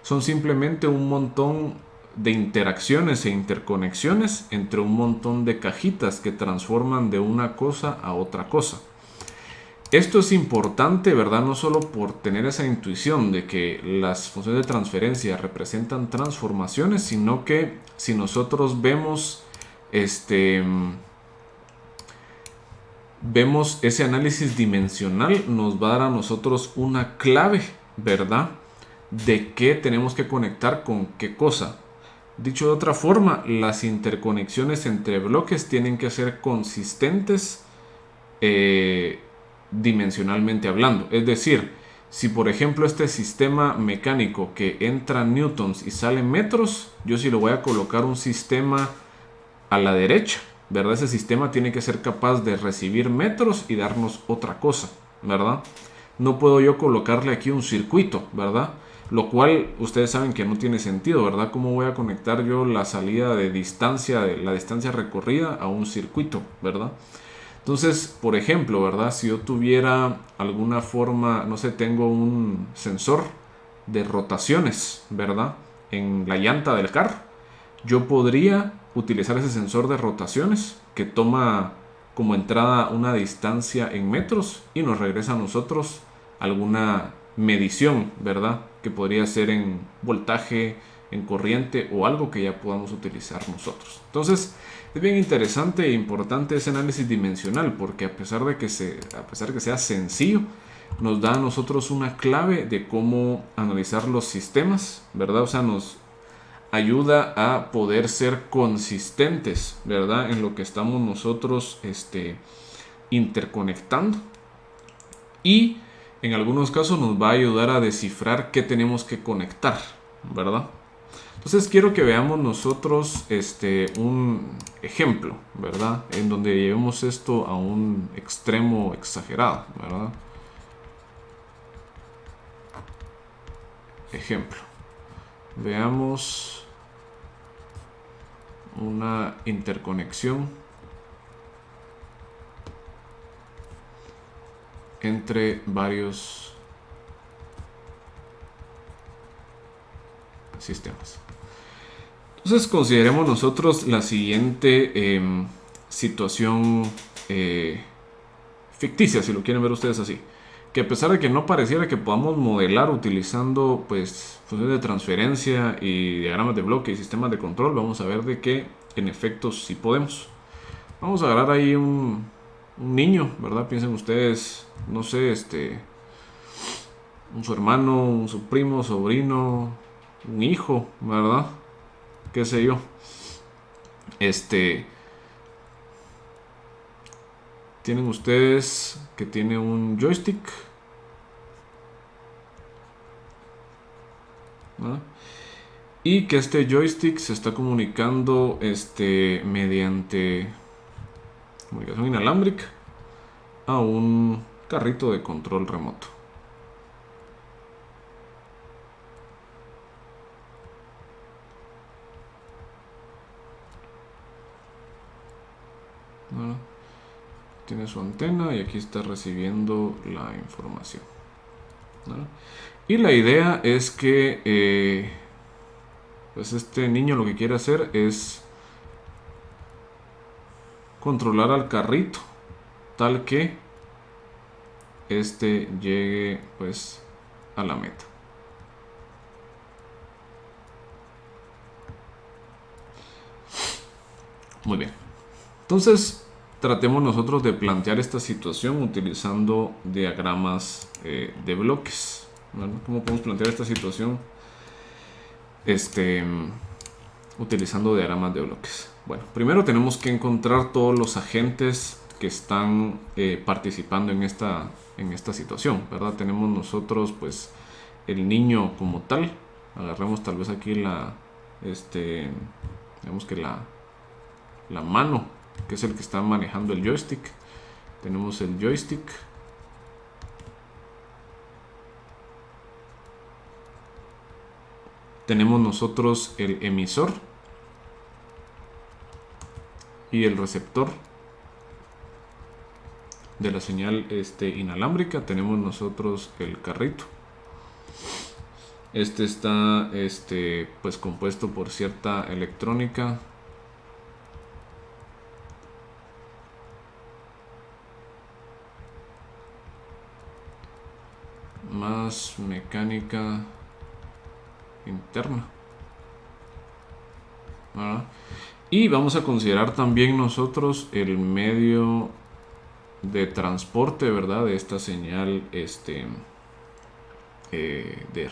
son simplemente un montón de interacciones e interconexiones entre un montón de cajitas que transforman de una cosa a otra cosa. Esto es importante, ¿verdad? No solo por tener esa intuición de que las funciones de transferencia representan transformaciones, sino que si nosotros vemos ese análisis dimensional, nos va a dar a nosotros una clave, ¿verdad? De qué tenemos que conectar con qué cosa. Dicho de otra forma, las interconexiones entre bloques tienen que ser consistentes dimensionalmente hablando. Es decir, si por ejemplo este sistema mecánico que entra newtons y sale metros, yo si lo voy a colocar un sistema a la derecha, ¿verdad? Ese sistema tiene que ser capaz de recibir metros y darnos otra cosa, ¿verdad? No puedo yo colocarle aquí un circuito, ¿verdad? Lo cual ustedes saben que no tiene sentido, ¿verdad? ¿Cómo voy a conectar yo la salida de la distancia recorrida a un circuito, ¿verdad? Entonces, por ejemplo, ¿verdad? Si yo tuviera alguna forma, no sé, tengo un sensor de rotaciones, ¿verdad? En la llanta del carro, yo podría utilizar ese sensor de rotaciones que toma como entrada una distancia en metros y nos regresa a nosotros alguna medición, ¿verdad? Que podría ser en voltaje, en corriente o algo que ya podamos utilizar nosotros. Entonces es bien interesante e importante ese análisis dimensional, porque a pesar de que sea sencillo, nos da a nosotros una clave de cómo analizar los sistemas, ¿verdad? O sea, nos ayuda a poder ser consistentes, ¿verdad? En lo que estamos nosotros interconectando. Y en algunos casos nos va a ayudar a descifrar qué tenemos que conectar, ¿verdad? Entonces quiero que veamos nosotros un ejemplo, ¿verdad? En donde llevemos esto a un extremo exagerado, ¿verdad? Ejemplo. Veamos una interconexión entre varios sistemas. Entonces consideremos nosotros la siguiente situación ficticia, si lo quieren ver ustedes así, que a pesar de que no pareciera que podamos modelar utilizando pues funciones de transferencia y diagramas de bloque y sistemas de control, vamos a ver de que en efecto sí podemos. Vamos a agarrar ahí un niño, ¿verdad? Piensen ustedes, no sé, su hermano, su primo, sobrino, un hijo, ¿verdad? Qué sé yo. Tienen ustedes que tiene un joystick, ¿no? Y que este joystick se está comunicando mediante comunicación inalámbrica a un carrito de control remoto. ¿No? Tiene su antena y aquí está recibiendo la información, ¿no? Y la idea es que pues este niño lo que quiere hacer es controlar al carrito tal que llegue pues a la meta. Muy bien. Entonces, tratemos nosotros de plantear esta situación utilizando diagramas de bloques, ¿no? ¿Cómo podemos plantear esta situación? Utilizando diagramas de bloques. Bueno, primero tenemos que encontrar todos los agentes que están participando en esta situación, ¿verdad? Tenemos nosotros pues el niño como tal. Agarremos tal vez aquí digamos que la mano, que es el que está manejando el joystick. Tenemos el joystick. Tenemos nosotros el emisor y el receptor de la señal inalámbrica. Tenemos nosotros el carrito. Está pues compuesto por cierta electrónica más mecánica interna, ¿verdad? Y vamos a considerar también nosotros el medio de transporte, ¿verdad? De esta señal de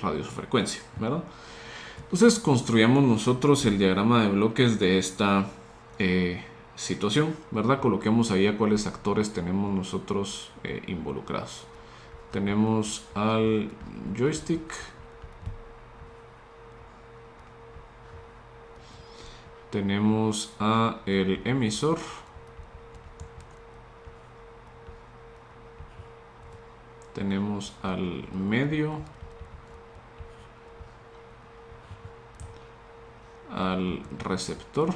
radiofrecuencia, ¿verdad? Entonces construyamos nosotros el diagrama de bloques de esta situación, ¿verdad? Coloquemos ahí a cuáles actores tenemos nosotros involucrados. Tenemos al joystick, tenemos a el emisor, tenemos al medio, al receptor,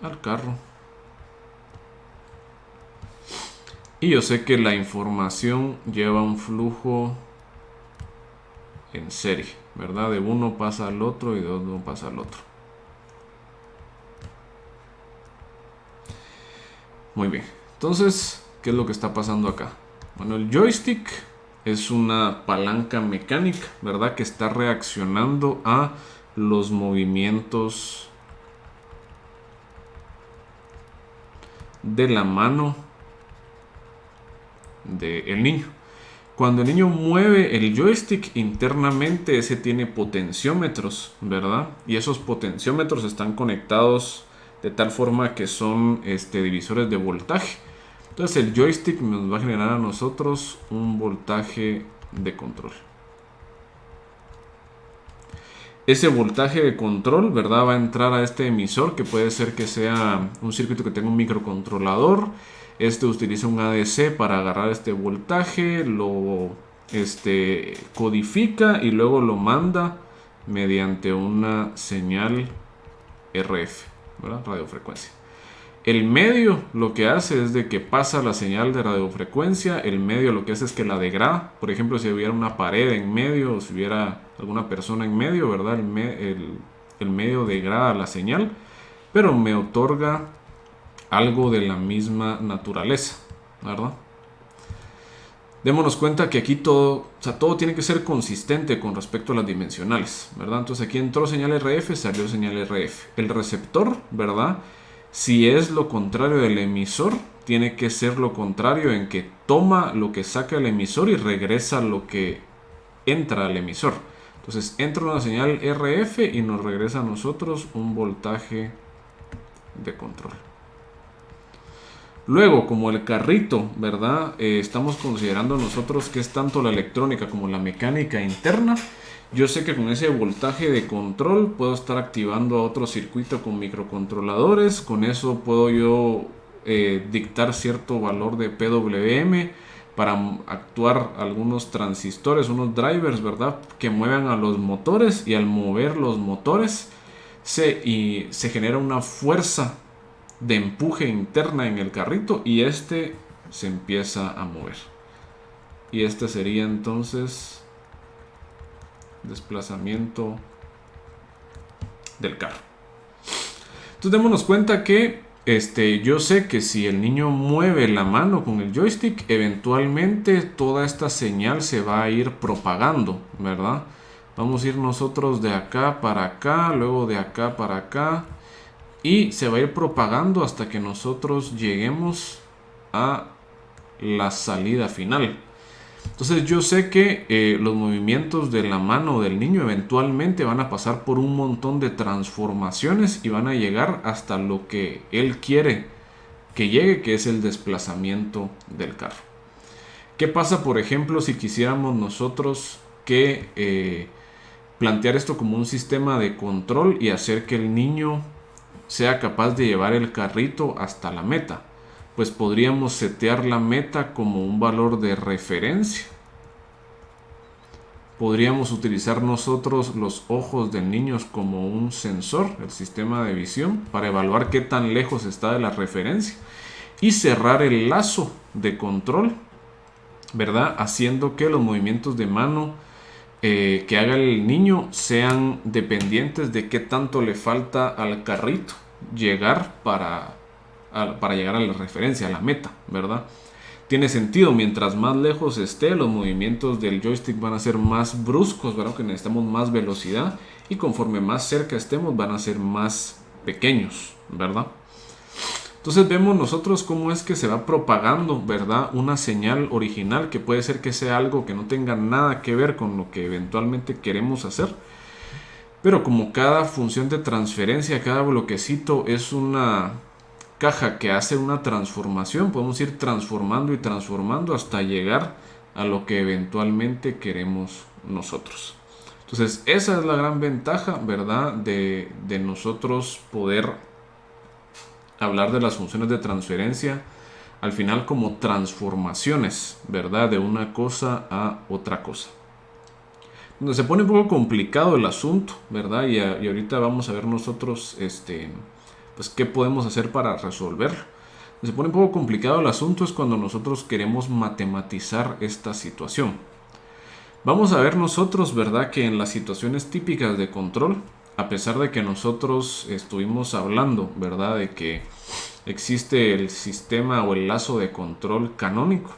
al carro. Y yo sé que la información lleva un flujo en serie, ¿verdad? De uno pasa al otro y de otro pasa al otro. Muy bien. Entonces, ¿qué es lo que está pasando acá? Bueno, el joystick es una palanca mecánica, ¿verdad? Que está reaccionando a los movimientos de la mano del niño. Cuando el niño mueve el joystick internamente, ese tiene potenciómetros, ¿verdad? Y esos potenciómetros están conectados de tal forma que son divisores de voltaje. Entonces el joystick nos va a generar a nosotros un voltaje de control. Ese voltaje de control, ¿verdad? Va a entrar a este emisor, que puede ser que sea un circuito que tenga un microcontrolador. Este utiliza un ADC para agarrar este voltaje, lo codifica y luego lo manda mediante una señal RF, ¿verdad? Radiofrecuencia. El medio lo que hace es de que pasa la señal de radiofrecuencia. El medio lo que hace es que la degrada. Por ejemplo, si hubiera una pared en medio o si hubiera alguna persona en medio, ¿verdad? El medio degrada la señal, pero me otorga algo de la misma naturaleza, ¿verdad? Démonos cuenta que aquí todo tiene que ser consistente con respecto a las dimensionales, ¿verdad? Entonces aquí entró señal RF, salió señal RF. El receptor, ¿verdad? Si es lo contrario del emisor, tiene que ser lo contrario, en que toma lo que saca el emisor y regresa lo que entra al emisor. Entonces entra una señal RF y nos regresa a nosotros un voltaje de control. Luego, como el carrito, ¿verdad? Estamos considerando nosotros que es tanto la electrónica como la mecánica interna. Yo sé que con ese voltaje de control puedo estar activando otro circuito con microcontroladores. Con eso puedo yo dictar cierto valor de PWM para actuar algunos transistores, unos drivers, ¿verdad? Que muevan a los motores, y al mover los motores se genera una fuerza de empuje interna en el carrito y se empieza a mover. Y sería entonces desplazamiento del carro. Entonces démonos cuenta que yo sé que si el niño mueve la mano con el joystick, eventualmente toda esta señal se va a ir propagando, ¿verdad? Vamos a ir nosotros de acá para acá, luego de acá para acá, y se va a ir propagando hasta que nosotros lleguemos a la salida final. Entonces yo sé que los movimientos de la mano del niño eventualmente van a pasar por un montón de transformaciones y van a llegar hasta lo que él quiere que llegue, que es el desplazamiento del carro. ¿Qué pasa, por ejemplo, si quisiéramos nosotros plantear esto como un sistema de control y hacer que el niño sea capaz de llevar el carrito hasta la meta? Pues podríamos setear la meta como un valor de referencia. Podríamos utilizar nosotros los ojos del niño como un sensor, el sistema de visión, para evaluar qué tan lejos está de la referencia y cerrar el lazo de control, ¿verdad? Haciendo que los movimientos de mano que haga el niño sean dependientes de qué tanto le falta al carrito llegar para llegar a la referencia, a la meta, ¿verdad? Tiene sentido, mientras más lejos esté, los movimientos del joystick van a ser más bruscos, ¿verdad? Que necesitamos más velocidad, y conforme más cerca estemos van a ser más pequeños, ¿verdad? Entonces vemos nosotros cómo es que se va propagando, ¿verdad? Una señal original, que puede ser que sea algo que no tenga nada que ver con lo que eventualmente queremos hacer. Pero como cada función de transferencia, cada bloquecito es una caja que hace una transformación, podemos ir transformando y transformando hasta llegar a lo que eventualmente queremos nosotros. Entonces esa es la gran ventaja, ¿verdad? De nosotros poder hablar de las funciones de transferencia al final como transformaciones, ¿verdad? De una cosa a otra cosa. Donde se pone un poco complicado el asunto, ¿verdad? Y ahorita vamos a ver nosotros pues qué podemos hacer para resolverlo. Se pone un poco complicado el asunto es cuando nosotros queremos matematizar esta situación. Vamos a ver nosotros, ¿verdad? Que en las situaciones típicas de control, a pesar de que nosotros estuvimos hablando, ¿verdad? De que existe el sistema o el lazo de control canónico.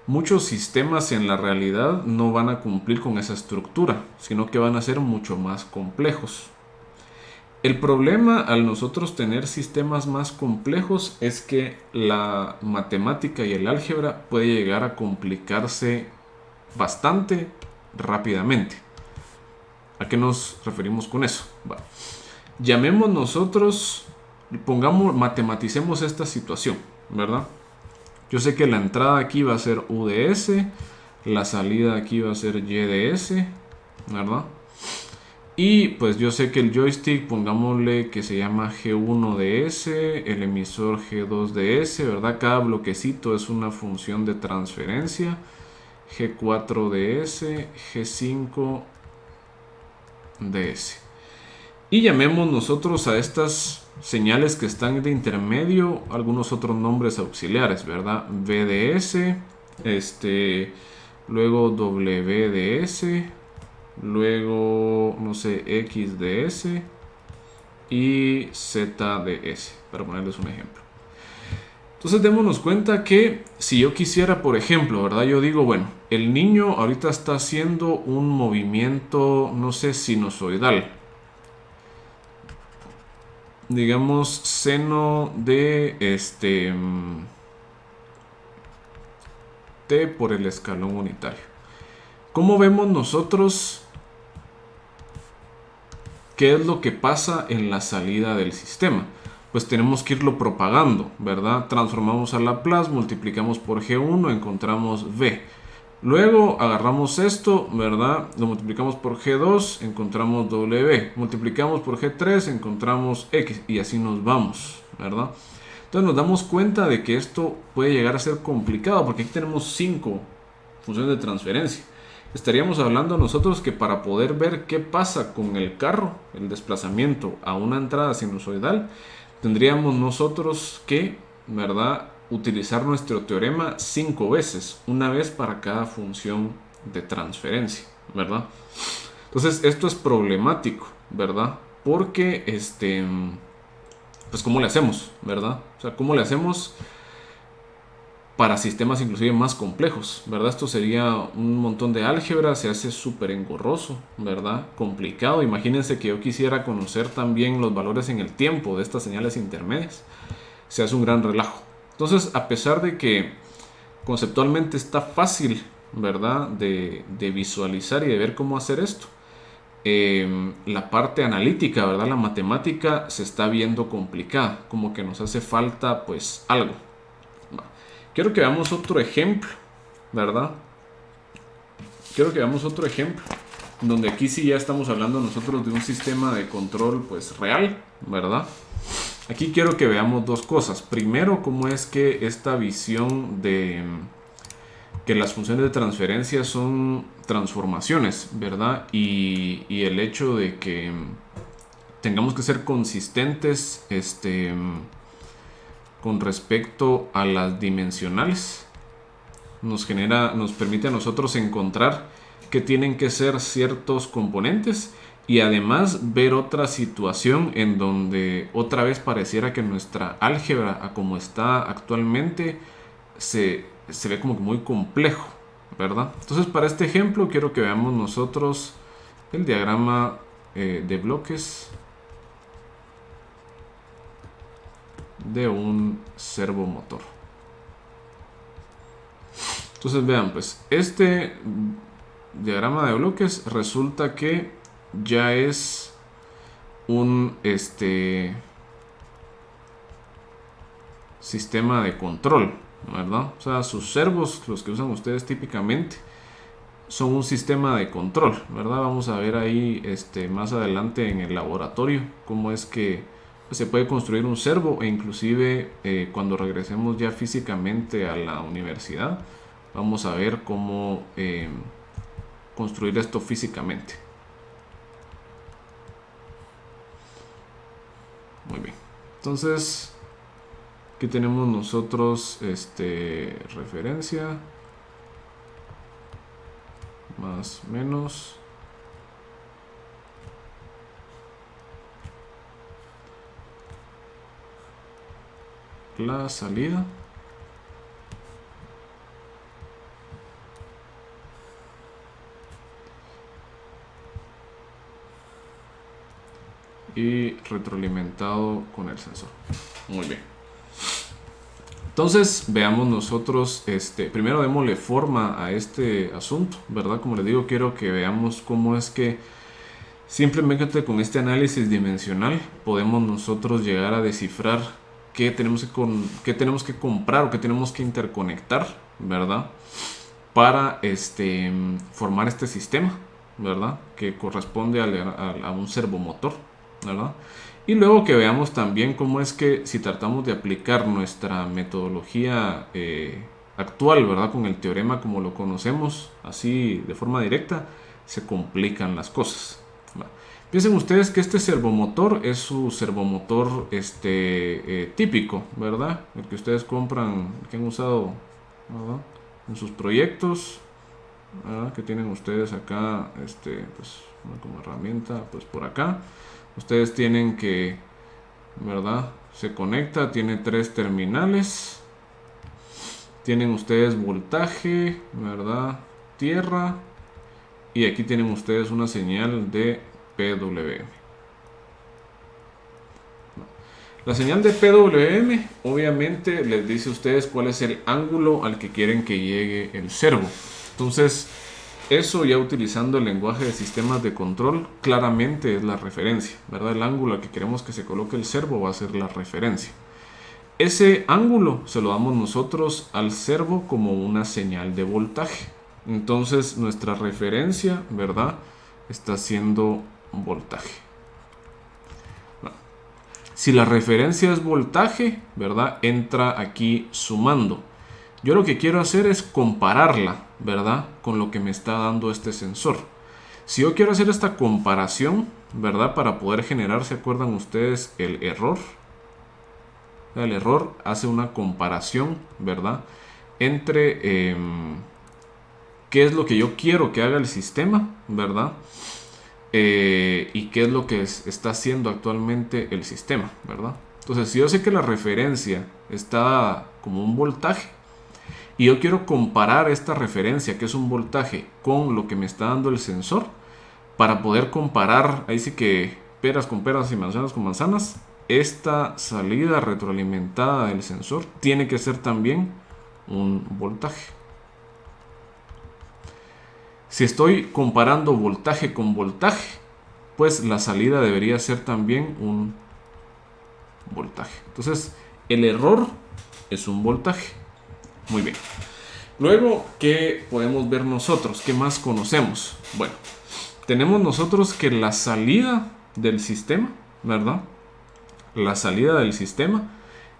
Muchos sistemas en la realidad no van a cumplir con esa estructura, sino que van a ser mucho más complejos. El problema al nosotros tener sistemas más complejos es que la matemática y el álgebra puede llegar a complicarse bastante rápidamente. ¿A qué nos referimos con eso? Llamemos nosotros, matematicemos esta situación, ¿verdad? Yo sé que la entrada aquí va a ser UDS, la salida aquí va a ser YDS, ¿verdad? Y pues yo sé que el joystick, pongámosle que se llama G1DS, el emisor G2DS, ¿verdad? Cada bloquecito es una función de transferencia. G4DS, G5DS. Y llamemos nosotros a estas señales que están de intermedio algunos otros nombres auxiliares, ¿verdad? VDS, luego WDS, luego, no sé, XDS y ZDS, para ponerles un ejemplo. Entonces démonos cuenta que si yo quisiera, por ejemplo, ¿verdad? Yo digo, bueno, el niño ahorita está haciendo un movimiento, no sé, sinusoidal. Digamos, seno de t por el escalón unitario. ¿Cómo vemos nosotros qué es lo que pasa en la salida del sistema? Pues tenemos que irlo propagando, ¿verdad? Transformamos a Laplace, multiplicamos por G1, encontramos V. Luego agarramos esto, ¿verdad? Lo multiplicamos por G2, encontramos W. Multiplicamos por G3, encontramos X. Y así nos vamos, ¿verdad? Entonces nos damos cuenta de que esto puede llegar a ser complicado porque aquí tenemos 5 funciones de transferencia. Estaríamos hablando nosotros que para poder ver qué pasa con el carro, el desplazamiento a una entrada sinusoidal, tendríamos nosotros que, ¿verdad?, utilizar nuestro teorema 5 veces, una vez para cada función de transferencia, ¿verdad? Entonces esto es problemático, ¿verdad? Porque, pues ¿cómo le hacemos, verdad? O sea, ¿cómo le hacemos para sistemas inclusive más complejos, ¿verdad? Esto sería un montón de álgebra, se hace súper engorroso, ¿verdad? Complicado. Imagínense que yo quisiera conocer también los valores en el tiempo de estas señales intermedias. Se hace un gran relajo. Entonces, a pesar de que conceptualmente está fácil, ¿verdad? De visualizar y de ver cómo hacer esto, la parte analítica, ¿verdad? La matemática se está viendo complicada, como que nos hace falta pues algo. Quiero que veamos otro ejemplo, ¿verdad? Quiero que veamos otro ejemplo, donde aquí sí ya estamos hablando nosotros de un sistema de control pues real, ¿verdad? Aquí quiero que veamos dos cosas. Primero, cómo es que esta visión de que las funciones de transferencia son transformaciones, ¿verdad? Y el hecho de que tengamos que ser consistentes con respecto a las dimensionales nos permite a nosotros encontrar que tienen que ser ciertos componentes y además ver otra situación en donde otra vez pareciera que nuestra álgebra, a como está actualmente, se ve como que muy complejo, ¿verdad? Entonces para este ejemplo quiero que veamos nosotros el diagrama de bloques de un servomotor. Entonces vean, pues este diagrama de bloques resulta que ya es un sistema de control, ¿verdad? O sea, sus servos, los que usan ustedes típicamente, son un sistema de control, ¿verdad? Vamos a ver ahí más adelante en el laboratorio cómo es que se puede construir un servo e inclusive cuando regresemos ya físicamente a la universidad vamos a ver cómo construir esto físicamente. Muy bien. Entonces, aquí tenemos nosotros referencia más menos la salida. Y retroalimentado con el sensor. Muy bien. Entonces veamos nosotros, primero démosle forma a este asunto, ¿verdad? Como les digo, quiero que veamos cómo es que simplemente con este análisis dimensional podemos nosotros llegar a descifrar qué tenemos que comprar o qué tenemos que interconectar, ¿verdad? Para formar este sistema, ¿verdad? Que corresponde a un servomotor, ¿verdad? Y luego que veamos también cómo es que si tratamos de aplicar nuestra metodología actual, ¿verdad? Con el teorema como lo conocemos, así de forma directa, se complican las cosas. ¿Va? Piensen ustedes que este servomotor es su servomotor típico, ¿verdad? El que ustedes compran, que han usado, ¿verdad? En sus proyectos, ¿verdad? Que tienen ustedes acá, pues, como herramienta, pues por acá. Ustedes tienen que, ¿verdad? Se conecta, tiene 3 terminales. Tienen ustedes voltaje, ¿verdad? Tierra. Y aquí tienen ustedes una señal de PWM. La señal de PWM obviamente les dice a ustedes cuál es el ángulo al que quieren que llegue el servo. Entonces, eso ya utilizando el lenguaje de sistemas de control, claramente es la referencia, ¿verdad? El ángulo al que queremos que se coloque el servo va a ser la referencia. Ese ángulo se lo damos nosotros al servo como una señal de voltaje. Entonces nuestra referencia, ¿verdad? Está siendo voltaje. Si la referencia es voltaje, ¿verdad? Entra aquí sumando. Yo lo que quiero hacer es compararla, ¿verdad? Con lo que me está dando este sensor. Si yo quiero hacer esta comparación, ¿verdad? Para poder generar, ¿se acuerdan ustedes? El error. El error hace una comparación, ¿verdad? Entre qué es lo que yo quiero que haga el sistema, ¿verdad? Y qué es lo que está haciendo actualmente el sistema, ¿verdad? Entonces, si yo sé que la referencia está como un voltaje y yo quiero comparar esta referencia, que es un voltaje, con lo que me está dando el sensor, para poder comparar, ahí sí que peras con peras y manzanas con manzanas, esta salida retroalimentada del sensor tiene que ser también un voltaje. Si estoy comparando voltaje con voltaje, pues la salida debería ser también un voltaje. Entonces, el error es un voltaje. Muy bien. Luego, ¿qué podemos ver nosotros? ¿Qué más conocemos? Bueno, tenemos nosotros que la salida del sistema, ¿verdad? La salida del sistema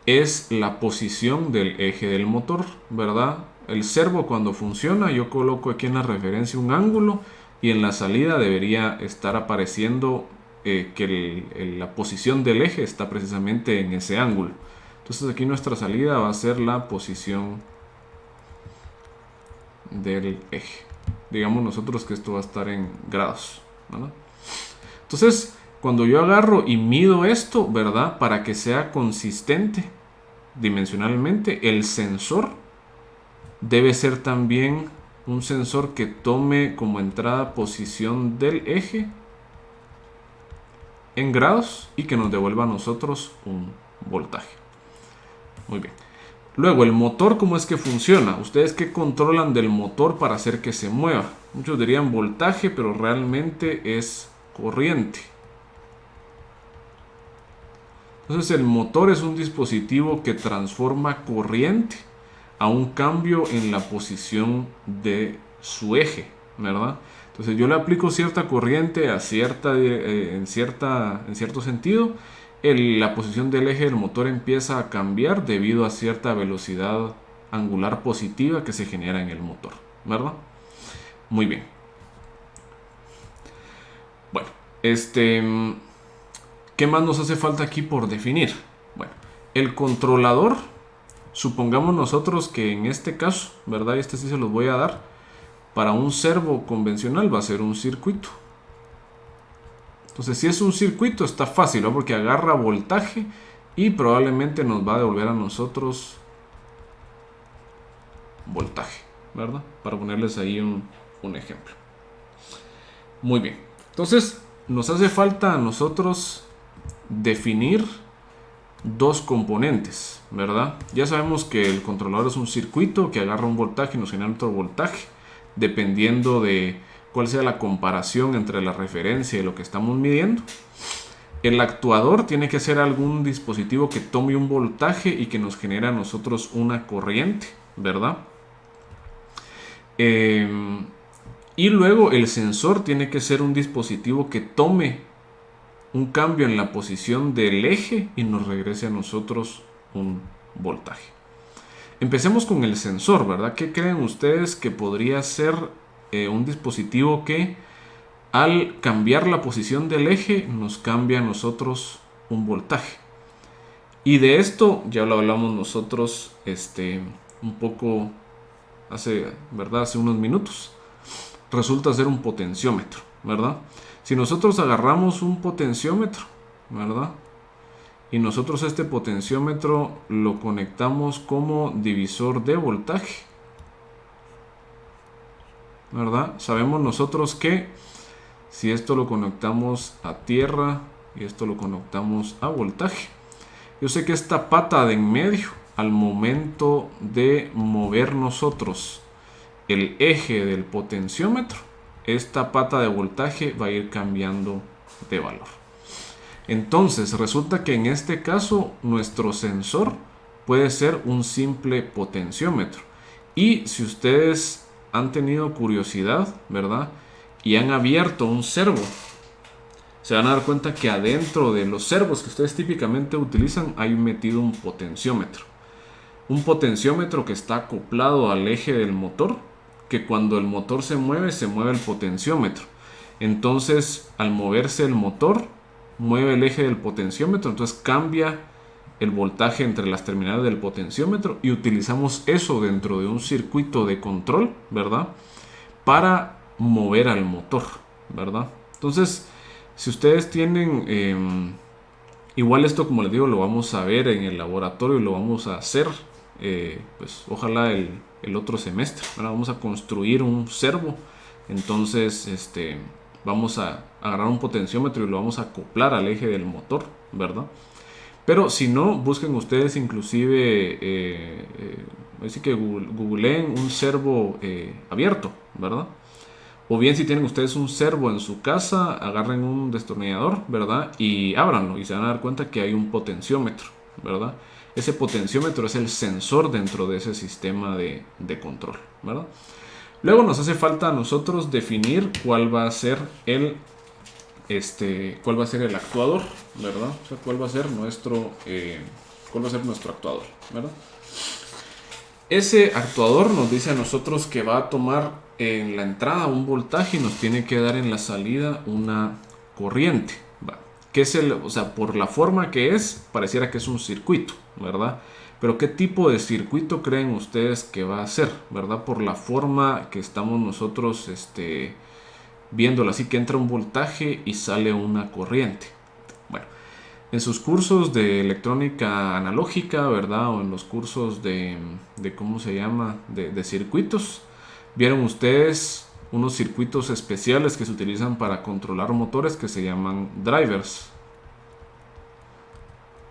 es la posición del eje del motor, ¿verdad? El servo cuando funciona, yo coloco aquí en la referencia un ángulo y en la salida debería estar apareciendo que la posición del eje está precisamente en ese ángulo. Entonces aquí nuestra salida va a ser la posición del eje. Digamos nosotros que esto va a estar en grados, ¿verdad? Entonces, cuando yo agarro y mido esto, ¿verdad? Para que sea consistente dimensionalmente, el sensor debe ser también un sensor que tome como entrada posición del eje en grados y que nos devuelva a nosotros un voltaje. Muy bien. Luego, el motor, ¿cómo es que funciona? ¿Ustedes qué controlan del motor para hacer que se mueva? Muchos dirían voltaje, pero realmente es corriente. Entonces, el motor es un dispositivo que transforma corriente a un cambio en la posición de su eje, ¿verdad? Entonces, yo le aplico cierta corriente a en cierto sentido. La posición del eje del motor empieza a cambiar debido a cierta velocidad angular positiva que se genera en el motor, ¿verdad? Muy bien. Bueno, ¿qué más nos hace falta aquí por definir? Bueno, el controlador, supongamos nosotros que en este caso, ¿verdad? Este sí se los voy a dar. Para un servo convencional va a ser un circuito. Entonces, si es un circuito, está fácil, ¿no? Porque agarra voltaje y probablemente nos va a devolver a nosotros voltaje, ¿verdad? Para ponerles ahí un ejemplo. Muy bien, entonces nos hace falta a nosotros definir dos componentes, ¿verdad? Ya sabemos que el controlador es un circuito que agarra un voltaje y nos genera otro voltaje, dependiendo de cuál sea la comparación entre la referencia y lo que estamos midiendo. El actuador tiene que ser algún dispositivo que tome un voltaje y que nos genere a nosotros una corriente, ¿verdad? Y luego el sensor tiene que ser un dispositivo que tome un cambio en la posición del eje y nos regrese a nosotros un voltaje. Empecemos con el sensor, ¿verdad? ¿Qué creen ustedes que podría ser un dispositivo que al cambiar la posición del eje nos cambia a nosotros un voltaje? Y de esto ya lo hablamos nosotros un poco hace unos minutos. Resulta ser un potenciómetro, ¿verdad? Si nosotros agarramos un potenciómetro, ¿verdad? Y nosotros este potenciómetro lo conectamos como divisor de voltaje, ¿verdad? Sabemos nosotros que si esto lo conectamos a tierra y esto lo conectamos a voltaje, yo sé que esta pata de en medio, al momento de mover nosotros el eje del potenciómetro, esta pata de voltaje va a ir cambiando de valor. Entonces resulta que en este caso nuestro sensor puede ser un simple potenciómetro. Y si ustedes han tenido curiosidad, ¿verdad? Y han abierto un servo, se van a dar cuenta que adentro de los servos que ustedes típicamente utilizan hay metido un potenciómetro. Un potenciómetro que está acoplado al eje del motor, que cuando el motor se mueve el potenciómetro. Entonces, al moverse el motor, mueve el eje del potenciómetro, entonces cambia el voltaje entre las terminales del potenciómetro y utilizamos eso dentro de un circuito de control, ¿verdad? Para mover al motor, ¿verdad? Entonces, si ustedes tienen, igual esto como les digo, lo vamos a ver en el laboratorio y lo vamos a hacer, pues ojalá el otro semestre, ¿verdad? Vamos a construir un servo, entonces vamos a agarrar un potenciómetro y lo vamos a acoplar al eje del motor, ¿verdad? Pero si no, busquen ustedes inclusive, así que googleen un servo abierto, ¿verdad? O bien si tienen ustedes un servo en su casa, agarren un destornillador, ¿verdad? Y ábranlo y se van a dar cuenta que hay un potenciómetro, ¿verdad? Ese potenciómetro es el sensor dentro de ese sistema de control, ¿verdad? Luego nos hace falta a nosotros definir cuál va a ser el actuador, ¿verdad? O sea, cuál va a ser nuestro actuador, ¿verdad? Ese actuador nos dice a nosotros que va a tomar en la entrada un voltaje y nos tiene que dar en la salida una corriente, ¿va? Que es por la forma que es, pareciera que es un circuito, ¿verdad? Pero ¿qué tipo de circuito creen ustedes que va a ser, ¿verdad? Por la forma que estamos nosotros viéndolo, así que entra un voltaje y sale una corriente. Bueno, en sus cursos de electrónica analógica, ¿verdad? O en los cursos de ¿cómo se llama? De circuitos, vieron ustedes unos circuitos especiales que se utilizan para controlar motores que se llaman drivers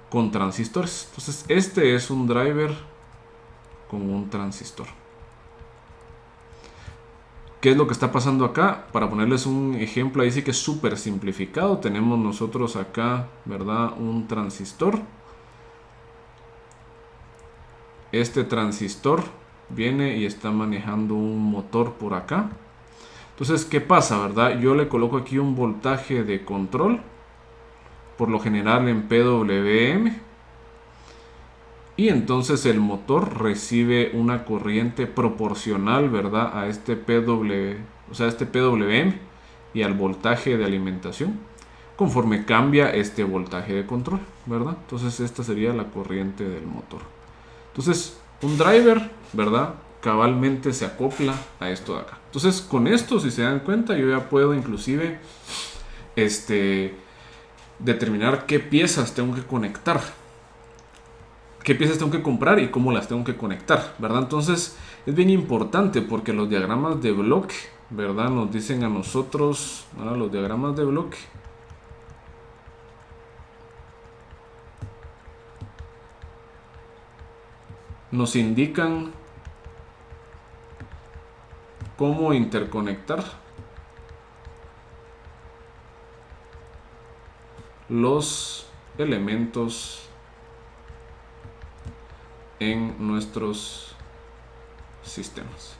con transistores. Entonces este es un driver con un transistor. ¿Qué es lo que está pasando acá? Para ponerles un ejemplo ahí sí que es súper simplificado, tenemos nosotros acá, ¿verdad? Un transistor. Este transistor viene y está manejando un motor por acá. Entonces, ¿qué pasa, verdad? Yo le coloco aquí un voltaje de control, por lo general en PWM, y entonces el motor recibe una corriente proporcional, ¿verdad? A este PWM y al voltaje de alimentación, conforme cambia este voltaje de control, ¿verdad? Entonces esta sería la corriente del motor. Entonces un driver, ¿verdad? Cabalmente se acopla a esto de acá. Entonces con esto, si se dan cuenta, yo ya puedo inclusive determinar qué piezas tengo que conectar, qué piezas tengo que comprar y cómo las tengo que conectar, ¿verdad? Entonces es bien importante porque los diagramas de bloque, ¿verdad? Nos dicen a nosotros, ¿verdad? Los diagramas de bloque nos indican cómo interconectar los elementos en nuestros sistemas.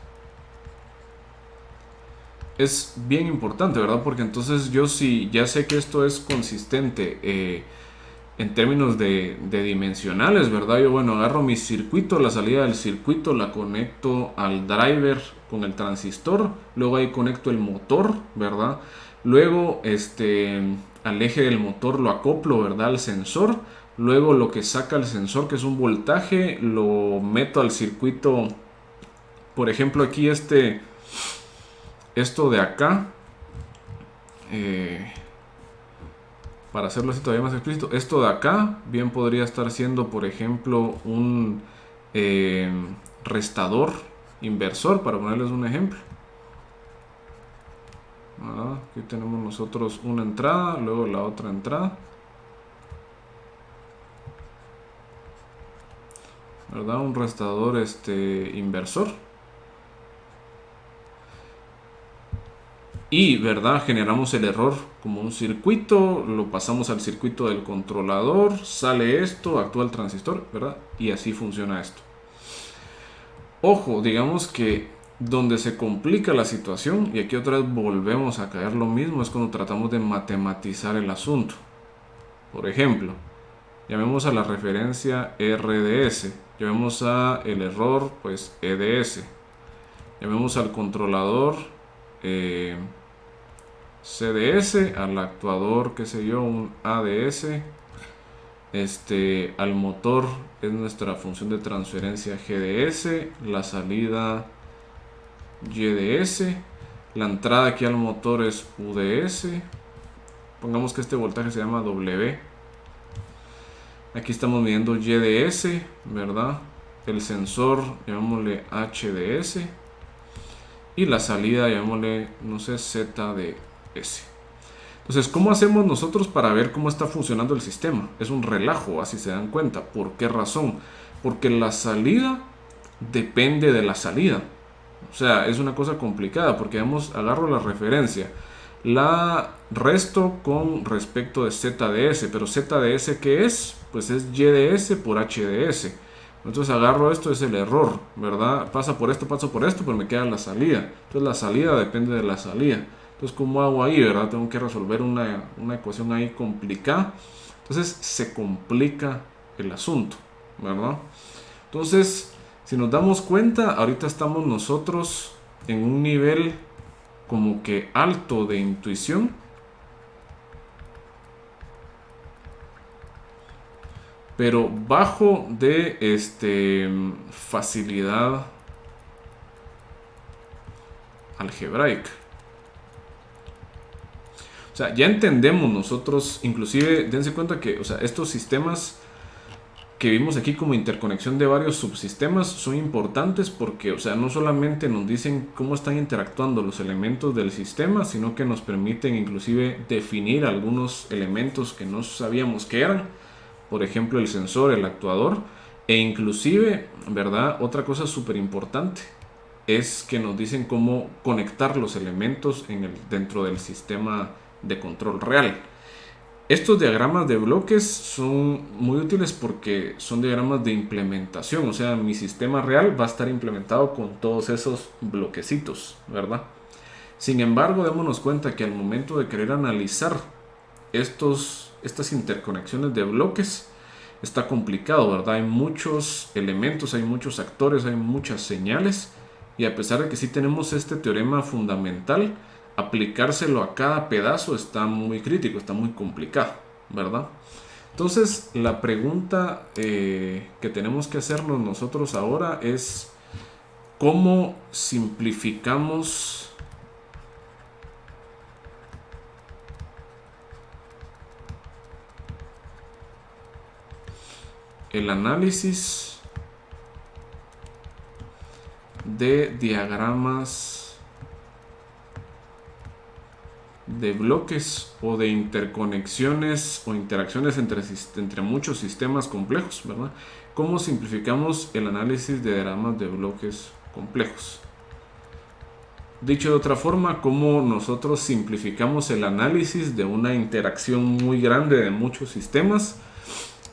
Es bien importante, ¿verdad? Porque entonces yo si ya sé que esto es consistente en términos de dimensionales, ¿verdad? Yo, bueno, agarro mi circuito, la salida del circuito, la conecto al driver con el transistor, luego ahí conecto el motor, ¿verdad? Luego, al eje del motor lo acoplo, ¿verdad? Al sensor. Luego lo que saca el sensor, que es un voltaje, lo meto al circuito. Por ejemplo, aquí esto de acá, para hacerlo así todavía más explícito, esto de acá bien podría estar siendo, por ejemplo, un restador inversor, para ponerles un ejemplo. Aquí tenemos nosotros una entrada, luego la otra entrada, ¿verdad? Un restador inversor. Y, ¿verdad? Generamos el error como un circuito, lo pasamos al circuito del controlador, sale esto, actúa el transistor, ¿verdad? Y así funciona esto. Ojo, digamos que donde se complica la situación, y aquí otra vez volvemos a caer lo mismo, es cuando tratamos de matematizar el asunto. Por ejemplo, llamemos a la referencia RDS, llamemos a el error, pues EDS, llamemos al controlador CDS, al actuador, qué sé yo, un ADS, al motor es nuestra función de transferencia GDS, la salida YDS, la entrada aquí al motor es UDS, pongamos que este voltaje se llama W, aquí estamos midiendo YDS, ¿verdad? El sensor llamémosle HDS y la salida llamémosle, no sé, ZDS. Entonces, ¿cómo hacemos nosotros para ver cómo está funcionando el sistema? Es un relajo, así se dan cuenta. ¿Por qué razón? Porque la salida depende de la salida. O sea, es una cosa complicada porque agarro la referencia, la resto con respecto de ZDS, pero ZDS ¿qué es? Pues es YDS por HDS. Entonces agarro esto, es el error, ¿verdad? Pasa por esto, pero me queda la salida. Entonces la salida depende de la salida. Entonces, ¿cómo hago ahí, verdad? Tengo que resolver una ecuación ahí complicada. Entonces se complica el asunto, ¿verdad? Entonces, si nos damos cuenta, ahorita estamos nosotros en un nivel como que alto de intuición, pero bajo de facilidad algebraica. O sea, ya entendemos nosotros, inclusive dense cuenta que, o sea, estos sistemas que vimos aquí como interconexión de varios subsistemas son importantes porque, o sea, no solamente nos dicen cómo están interactuando los elementos del sistema, sino que nos permiten inclusive definir algunos elementos que no sabíamos que eran, por ejemplo el sensor, el actuador, e inclusive, ¿verdad? Otra cosa súper importante es que nos dicen cómo conectar los elementos dentro del sistema de control real. Estos diagramas de bloques son muy útiles porque son diagramas de implementación, o sea, mi sistema real va a estar implementado con todos esos bloquecitos, ¿verdad? Sin embargo, démonos cuenta que al momento de querer analizar estas interconexiones de bloques, está complicado, ¿verdad? Hay muchos elementos, hay muchos actores, hay muchas señales, y a pesar de que sí tenemos este teorema fundamental, aplicárselo a cada pedazo está muy crítico, está muy complicado, ¿verdad? Entonces, la pregunta que tenemos que hacernos nosotros ahora es ¿cómo simplificamos el análisis de diagramas de bloques o de interconexiones o interacciones entre muchos sistemas complejos, ¿verdad? ¿Cómo simplificamos el análisis de diagramas de bloques complejos? Dicho de otra forma, ¿cómo nosotros simplificamos el análisis de una interacción muy grande de muchos sistemas?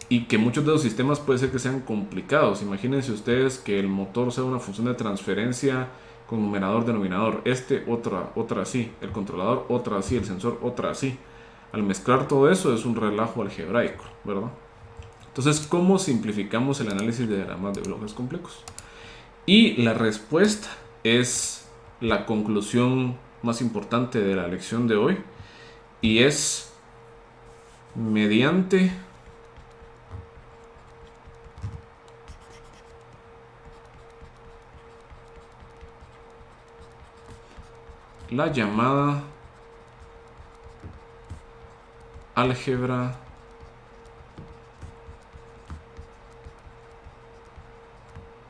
Y que muchos de los sistemas puede ser que sean complicados. Imagínense ustedes que el motor sea una función de transferencia con numerador, denominador. Otra así. El controlador, otra así. El sensor, otra así. Al mezclar todo eso es un relajo algebraico, ¿verdad? Entonces, ¿cómo simplificamos el análisis de diagramas de bloques complejos? Y la respuesta es la conclusión más importante de la lección de hoy. Y es mediante la llamada álgebra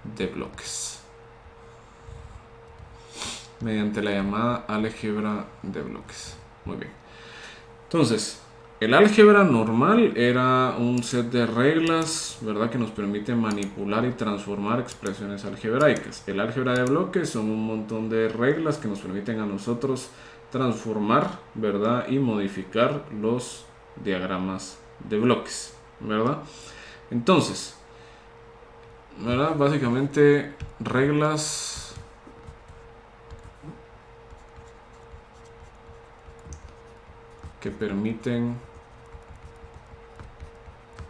de bloques. Mediante la llamada álgebra de bloques. Muy bien. Entonces, el álgebra normal era un set de reglas, ¿verdad?, que nos permite manipular y transformar expresiones algebraicas. El álgebra de bloques son un montón de reglas que nos permiten a nosotros transformar, ¿verdad?, y modificar los diagramas de bloques, ¿verdad? Entonces, ¿verdad?, básicamente reglas que permiten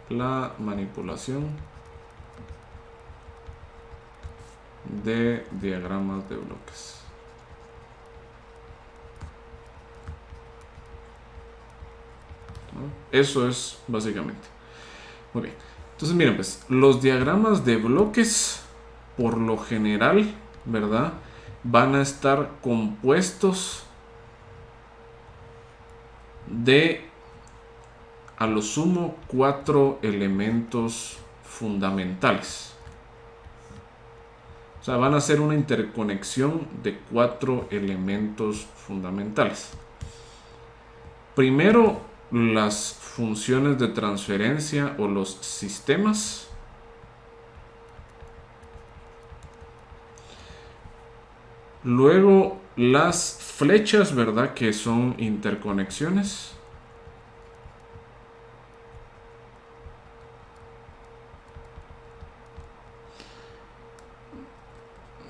la manipulación de diagramas de bloques. Eso es básicamente. Muy bien. Entonces miren, pues los diagramas de bloques por lo general, ¿verdad?, van a estar compuestos de a lo sumo 4 elementos fundamentales. O sea, van a ser una interconexión de 4 elementos fundamentales. Primero, las funciones de transferencia o los sistemas. Luego, las flechas, ¿verdad?, que son interconexiones.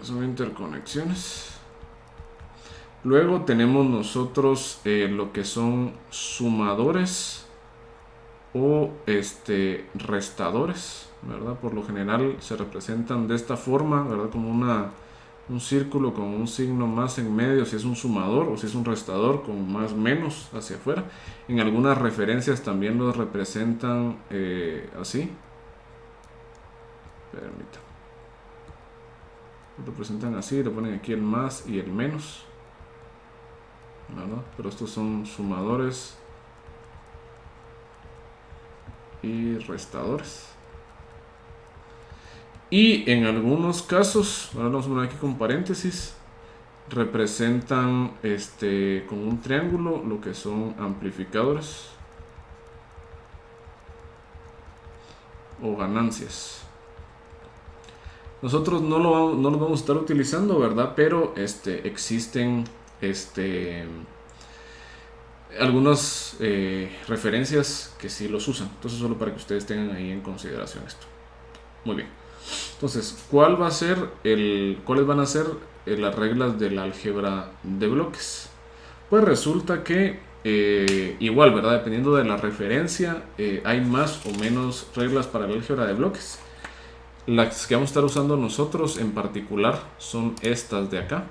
Son interconexiones. Luego tenemos nosotros lo que son sumadores o restadores, ¿verdad? Por lo general se representan de esta forma, ¿verdad?, como un círculo con un signo más en medio si es un sumador, o si es un restador con más menos hacia afuera. En algunas referencias también los representan así. Permítanme. Lo representan así, le ponen aquí el más y el menos, ¿verdad? Pero estos son sumadores y restadores. Y en algunos casos, ahora vamos a poner aquí con paréntesis, representan con un triángulo lo que son amplificadores o ganancias. Nosotros no lo vamos a estar utilizando, ¿verdad? Pero existen algunas referencias que sí los usan. Entonces, solo para que ustedes tengan ahí en consideración esto. Muy bien. Entonces, ¿cuáles van a ser las reglas del álgebra de bloques? Pues resulta que igual, ¿verdad?, dependiendo de la referencia, hay más o menos reglas para el álgebra de bloques. Las que vamos a estar usando nosotros en particular son estas de acá.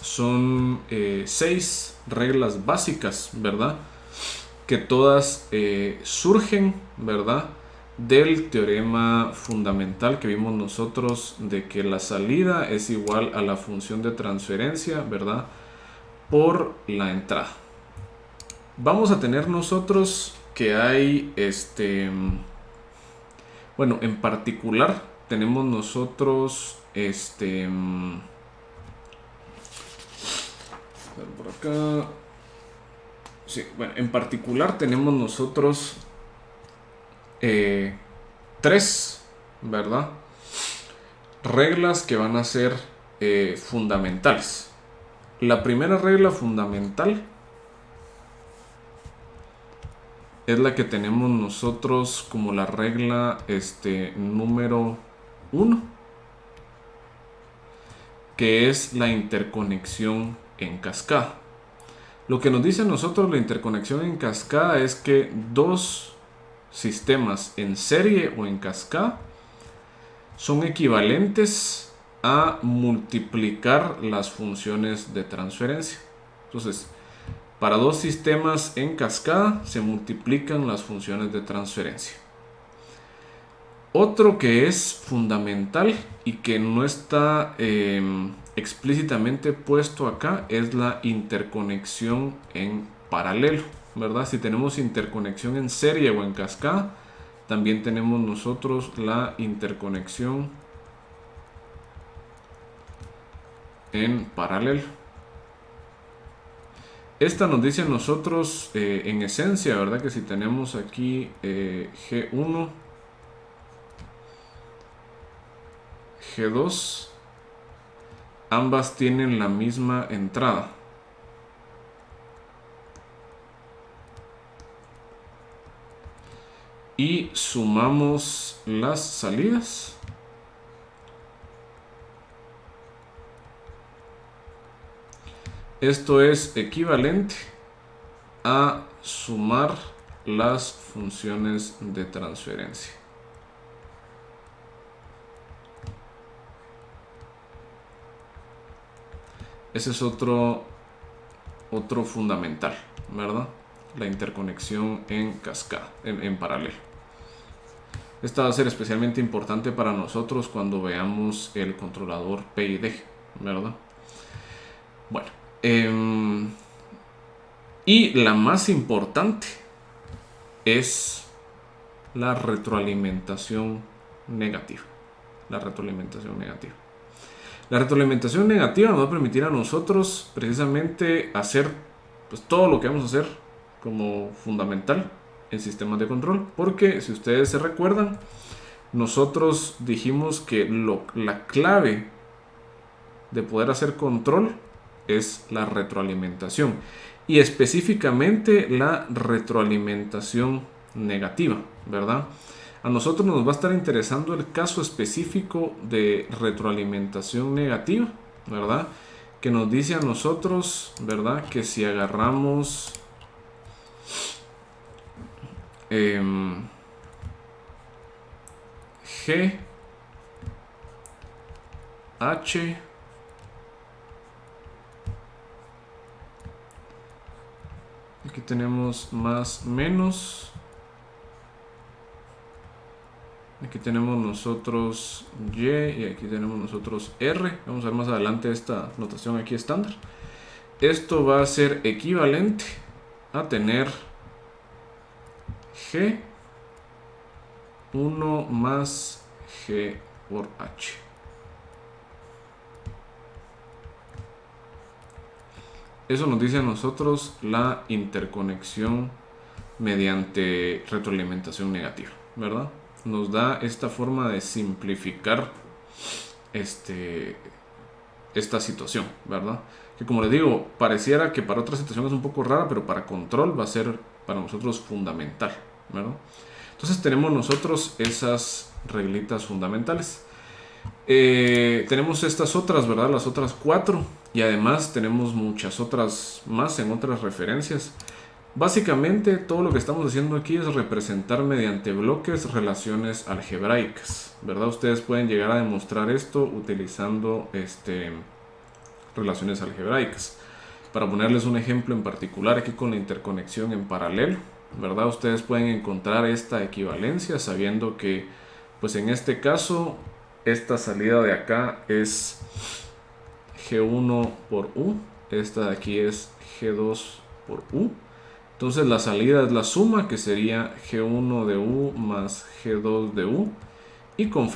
Son 6 reglas básicas, ¿verdad?, que todas surgen, ¿verdad?, del teorema fundamental que vimos nosotros de que la salida es igual a la función de transferencia, ¿verdad?, por la entrada. Vamos a tener nosotros que hay Bueno, en particular tenemos nosotros por acá. Sí, bueno, en particular tenemos nosotros tres, ¿verdad? Reglas que van a ser fundamentales. La primera regla fundamental es la que tenemos nosotros como la regla número 1, que es la interconexión en cascada. Lo que nos dice a nosotros la interconexión en cascada es que dos sistemas en serie o en cascada son equivalentes a multiplicar las funciones de transferencia. Entonces, para dos sistemas en cascada se multiplican las funciones de transferencia. Otro que es fundamental y que no está explícitamente puesto acá es la interconexión en paralelo, ¿verdad? Si tenemos interconexión en serie o en cascada, también tenemos nosotros la interconexión en paralelo. Esta nos dice a nosotros en esencia, ¿verdad? Que si tenemos aquí G1, G2, ambas tienen la misma entrada. Y sumamos las salidas. Esto es equivalente a sumar las funciones de transferencia. Ese es otro fundamental, ¿verdad? La interconexión en cascada, en paralelo. Esta va a ser especialmente importante para nosotros cuando veamos el controlador PID, ¿verdad? Bueno, y la más importante es la retroalimentación negativa. La retroalimentación negativa. La retroalimentación negativa nos va a permitir a nosotros precisamente hacer pues, todo lo que vamos a hacer como fundamental en sistemas de control. Porque si ustedes se recuerdan, nosotros dijimos que la clave de poder hacer control es la retroalimentación. Y específicamente la retroalimentación negativa, ¿verdad? A nosotros nos va a estar interesando el caso específico de retroalimentación negativa, ¿verdad? Que nos dice a nosotros, ¿verdad? Que si agarramos G, H, aquí tenemos más menos, aquí tenemos nosotros Y y aquí tenemos nosotros R. Vamos a ver más adelante esta notación aquí estándar. Esto va a ser equivalente a tener G1 más G por H. Eso nos dice a nosotros la interconexión mediante retroalimentación negativa, ¿verdad? Nos da esta forma de simplificar esta situación, ¿verdad? Que como les digo, pareciera que para otra situación es un poco rara, pero para control va a ser para nosotros fundamental, ¿verdad? Entonces tenemos nosotros esas reglitas fundamentales. Tenemos estas otras, ¿verdad? Las otras 4. Y además tenemos muchas otras más en otras referencias. Básicamente todo lo que estamos haciendo aquí es representar mediante bloques relaciones algebraicas, ¿verdad? Ustedes pueden llegar a demostrar esto utilizando relaciones algebraicas. Para ponerles un ejemplo en particular aquí con la interconexión en paralelo, ¿verdad? Ustedes pueden encontrar esta equivalencia sabiendo que, pues en este caso, esta salida de acá es G1 por U, esta de aquí es G2 por U. Entonces la salida es la suma, que sería G1 de U más G2 de U. Y con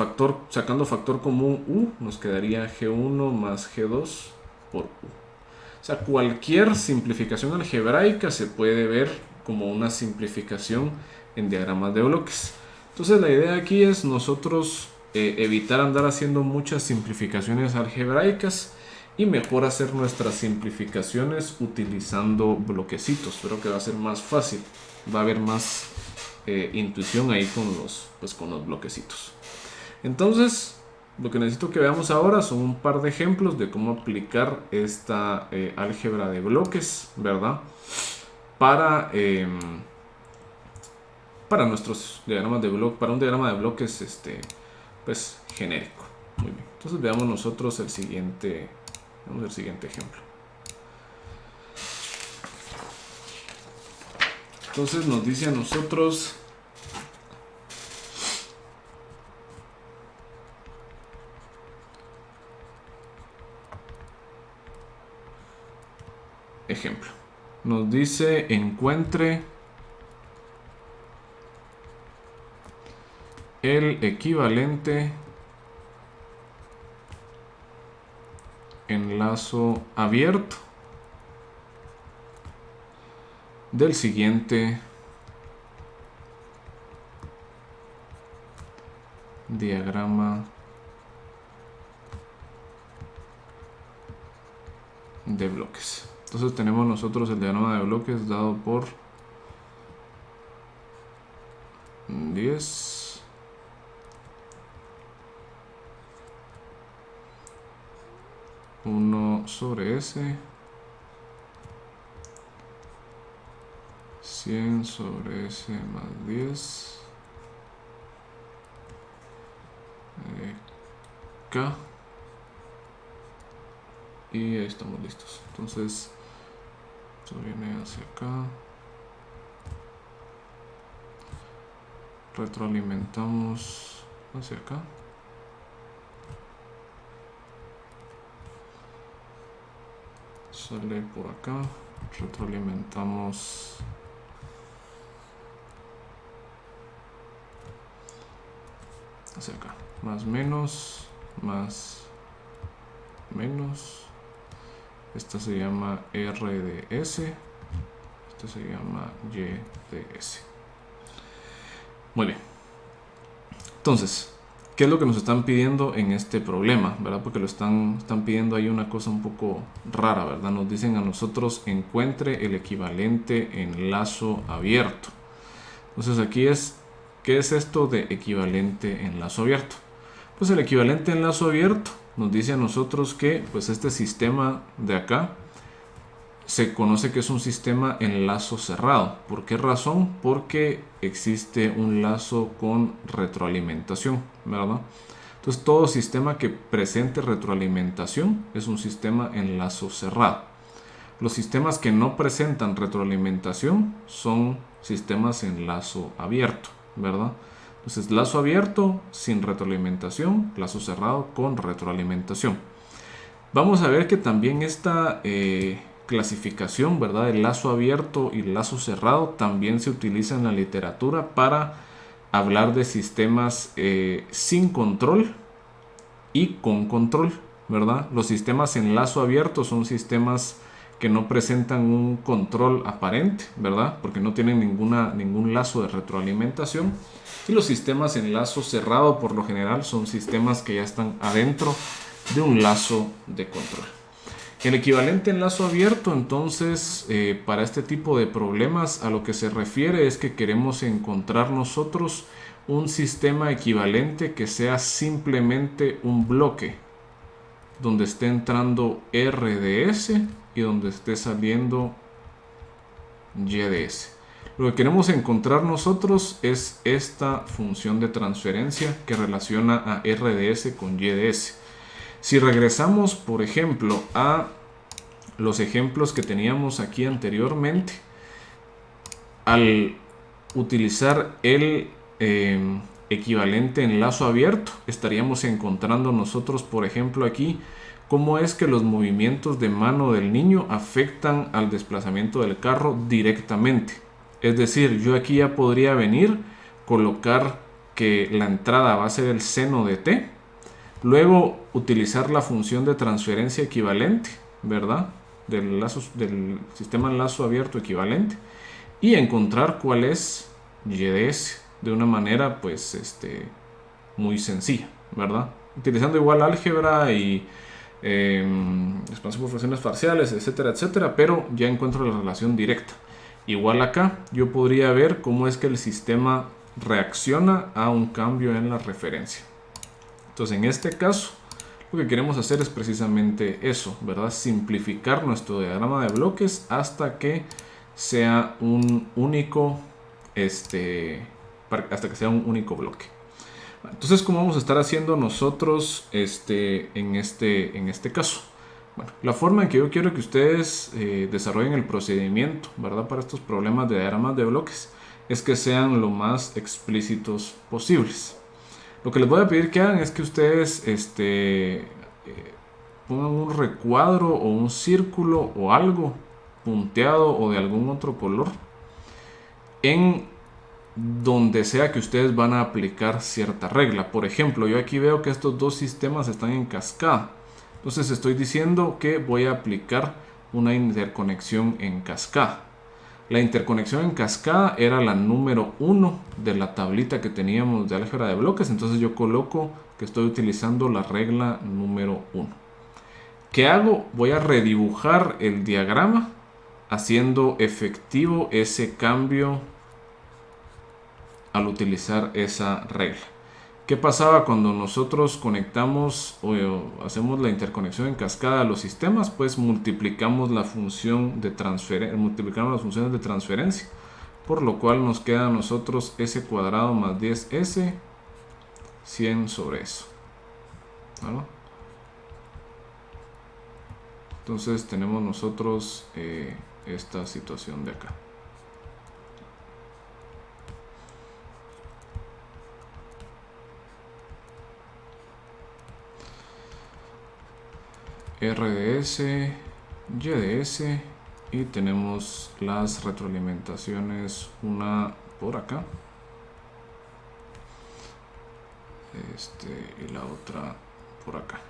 sacando factor común u, nos quedaría G1 más G2 por u. O sea, cualquier simplificación algebraica se puede ver como una simplificación en diagramas de bloques. Entonces la idea aquí es nosotros evitar andar haciendo muchas simplificaciones algebraicas y mejor hacer nuestras simplificaciones utilizando bloquecitos. Creo que va a ser más fácil, va a haber más intuición ahí con los bloquecitos. Entonces, lo que necesito que veamos ahora son un par de ejemplos de cómo aplicar esta álgebra de bloques, ¿verdad? Para nuestros diagramas de bloques, para un diagrama de bloques pues genérico. Muy bien. Entonces veamos nosotros el siguiente ejemplo. Entonces nos dice a nosotros ejemplo. Nos dice encuentre el equivalente en lazo abierto del siguiente diagrama de bloques. Entonces tenemos nosotros el diagrama de bloques dado por 10, 1 sobre S, 100 sobre S más 10, K, y ahí estamos listos. Entonces esto viene hacia acá, retroalimentamos hacia acá, sale por acá, retroalimentamos hacia acá, más menos, más menos. Esta se llama R de S, esta se llama Y de S. Muy bien. Entonces, ¿qué es lo que nos están pidiendo en este problema? ¿Verdad? Porque lo están pidiendo ahí una cosa un poco rara, ¿verdad? Nos dicen a nosotros encuentre el equivalente en lazo abierto. Entonces aquí ¿qué es esto de equivalente en lazo abierto? Pues el equivalente en lazo abierto nos dice a nosotros que pues este sistema de acá se conoce que es un sistema en lazo cerrado. ¿Por qué razón? Porque existe un lazo con retroalimentación, ¿verdad? Entonces todo sistema que presente retroalimentación es un sistema en lazo cerrado. Los sistemas que no presentan retroalimentación son sistemas en lazo abierto, ¿verdad? Entonces lazo abierto sin retroalimentación, lazo cerrado con retroalimentación. Vamos a ver que también esta clasificación, ¿verdad? El lazo abierto y lazo cerrado también se utiliza en la literatura para hablar de sistemas sin control y con control, ¿verdad? Los sistemas en lazo abierto son sistemas que no presentan un control aparente, ¿verdad? Porque no tienen ningún lazo de retroalimentación. Y los sistemas en lazo cerrado por lo general son sistemas que ya están adentro de un lazo de control. El equivalente en lazo abierto, entonces, para este tipo de problemas a lo que se refiere es que queremos encontrar nosotros un sistema equivalente que sea simplemente un bloque donde esté entrando R de S y donde esté saliendo Y de S. Lo que queremos encontrar nosotros es esta función de transferencia que relaciona a R de S con Y de S. Si regresamos, por ejemplo, a los ejemplos que teníamos aquí anteriormente, al utilizar el equivalente en lazo abierto, estaríamos encontrando nosotros, por ejemplo, aquí cómo es que los movimientos de mano del niño afectan al desplazamiento del carro directamente. Es decir, yo aquí ya podría venir, colocar que la entrada va a ser el seno de t. Luego utilizar la función de transferencia equivalente, ¿verdad? Del sistema en lazo abierto equivalente. Y encontrar cuál es y de s de una manera pues muy sencilla, ¿verdad? Utilizando igual álgebra y expansión por fracciones parciales, etcétera, etcétera, pero ya encuentro la relación directa. Igual acá yo podría ver cómo es que el sistema reacciona a un cambio en la referencia. Entonces en este caso lo que queremos hacer es precisamente eso, ¿verdad? Simplificar nuestro diagrama de bloques hasta que sea un único hasta que sea un único bloque. Entonces, ¿cómo vamos a estar haciendo nosotros en este caso? Bueno, la forma en que yo quiero que ustedes desarrollen el procedimiento, ¿verdad? Para estos problemas de diagramas de bloques es que sean lo más explícitos posibles. Lo que les voy a pedir que hagan es que ustedes pongan un recuadro o un círculo o algo punteado o de algún otro color en donde sea que ustedes van a aplicar cierta regla. Por ejemplo, yo aquí veo que estos dos sistemas están en cascada. Entonces estoy diciendo que voy a aplicar una interconexión en cascada. La interconexión en cascada era la número 1 de la tablita que teníamos de álgebra de bloques. Entonces yo coloco que estoy utilizando la regla número 1. ¿Qué hago? Voy a redibujar el diagrama haciendo efectivo ese cambio al utilizar esa regla. ¿Qué pasaba cuando nosotros conectamos o hacemos la interconexión en cascada a los sistemas? Pues multiplicamos la función de multiplicamos las funciones de transferencia, por lo cual nos queda a nosotros s cuadrado más 10s 100 sobre eso, ¿vale? Entonces tenemos nosotros esta situación de acá. R de S, Y de S, y tenemos las retroalimentaciones, una por acá y la otra por acá.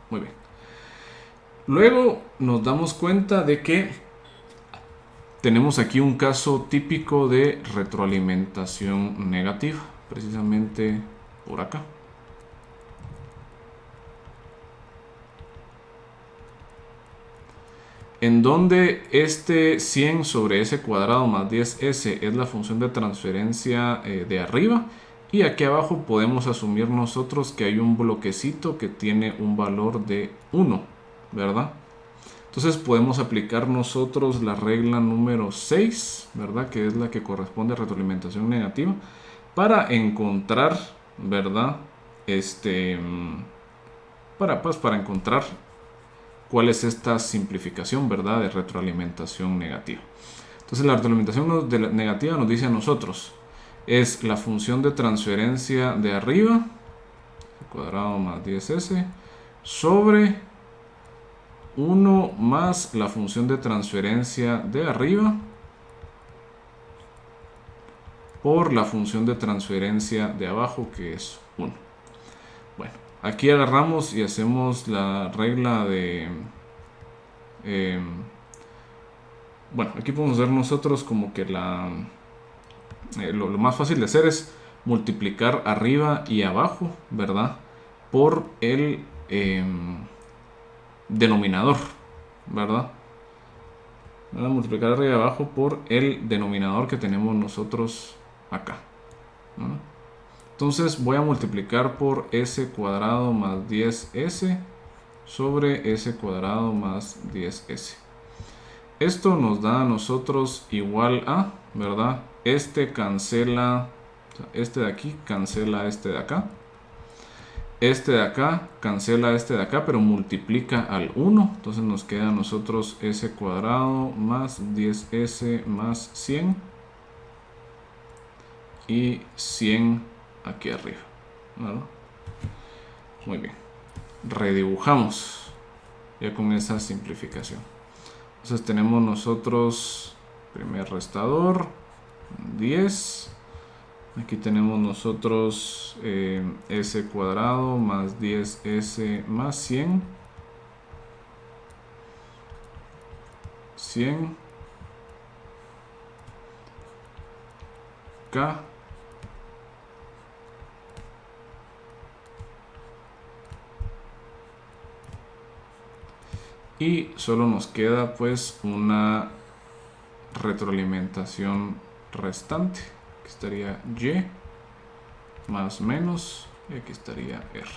Muy bien. Luego nos damos cuenta de que tenemos aquí un caso típico de retroalimentación negativa, precisamente por acá. En donde este 100 sobre s cuadrado más 10s es la función de transferencia de arriba, y aquí abajo podemos asumir nosotros que hay un bloquecito que tiene un valor de 1, ¿verdad? Entonces podemos aplicar nosotros la regla número 6, ¿verdad? Que es la que corresponde a retroalimentación negativa, para encontrar, ¿verdad? Para encontrar cuál es esta simplificación, ¿verdad? De retroalimentación negativa. Entonces la retroalimentación negativa nos dice a nosotros, es la función de transferencia de arriba, cuadrado más 10s, sobre 1 más la función de transferencia de arriba por la función de transferencia de abajo, que es 1. Bueno, aquí agarramos y hacemos la regla de... bueno, aquí podemos ver nosotros como que lo más fácil de hacer es multiplicar arriba y abajo, ¿verdad? Por el denominador, ¿verdad? Multiplicar arriba y abajo por el denominador que tenemos nosotros acá, ¿no? Entonces voy a multiplicar por s cuadrado más 10s sobre s cuadrado más 10s. Esto nos da a nosotros igual a, ¿verdad? Este cancela, este de aquí cancela este de acá. Este de acá cancela este de acá, pero multiplica al 1. Entonces nos queda a nosotros s cuadrado más 10s más 100. Y 100 aquí arriba, ¿verdad? Muy bien. Redibujamos ya con esa simplificación. Entonces tenemos nosotros primer restador, 10. Aquí tenemos nosotros s cuadrado más 10s más 100. 100 k y solo nos queda pues una retroalimentación restante. Aquí estaría y más menos y aquí estaría r.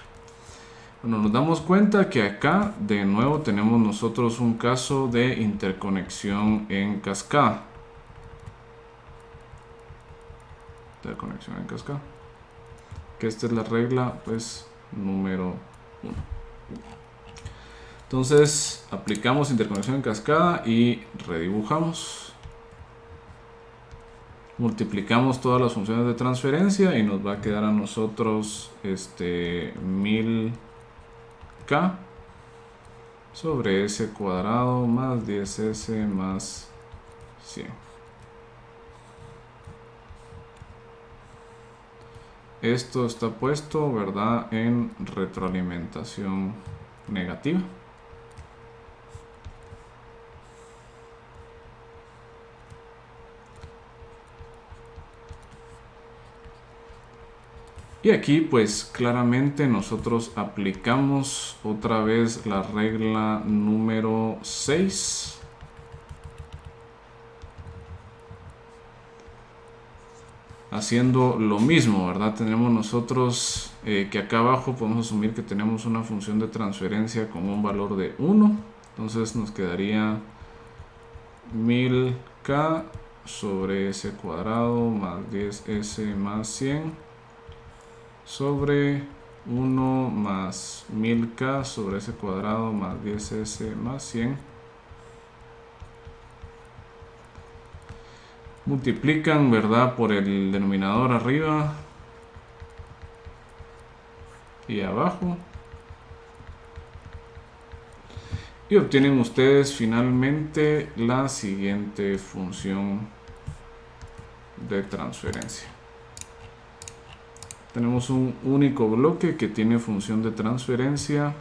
Bueno, nos damos cuenta que acá de nuevo tenemos nosotros un caso de interconexión en cascada. Interconexión en cascada. Que esta es la regla pues número 1. Entonces aplicamos interconexión en cascada y redibujamos. Multiplicamos todas las funciones de transferencia y nos va a quedar a nosotros 1000k sobre s cuadrado más 10s más 100. Esto está puesto, ¿verdad?, en retroalimentación negativa. Y aquí pues claramente nosotros aplicamos otra vez la regla número 6. Haciendo lo mismo, ¿verdad? Tenemos nosotros que acá abajo podemos asumir que tenemos una función de transferencia con un valor de 1. Entonces nos quedaría 1000k sobre s cuadrado más 10s más 100 sobre 1 más 1000k sobre s cuadrado más 10s más 100. Multiplican, ¿verdad?, por el denominador arriba y abajo. Y obtienen ustedes finalmente la siguiente función de transferencia. Tenemos un único bloque que tiene función de transferencia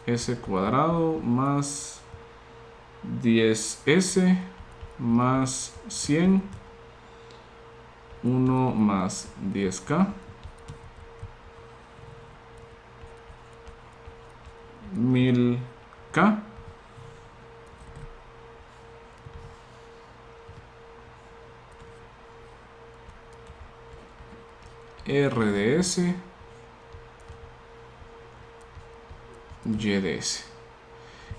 s cuadrado más 10s más 100, 1 más 10k, 1000k, r de s, y de s.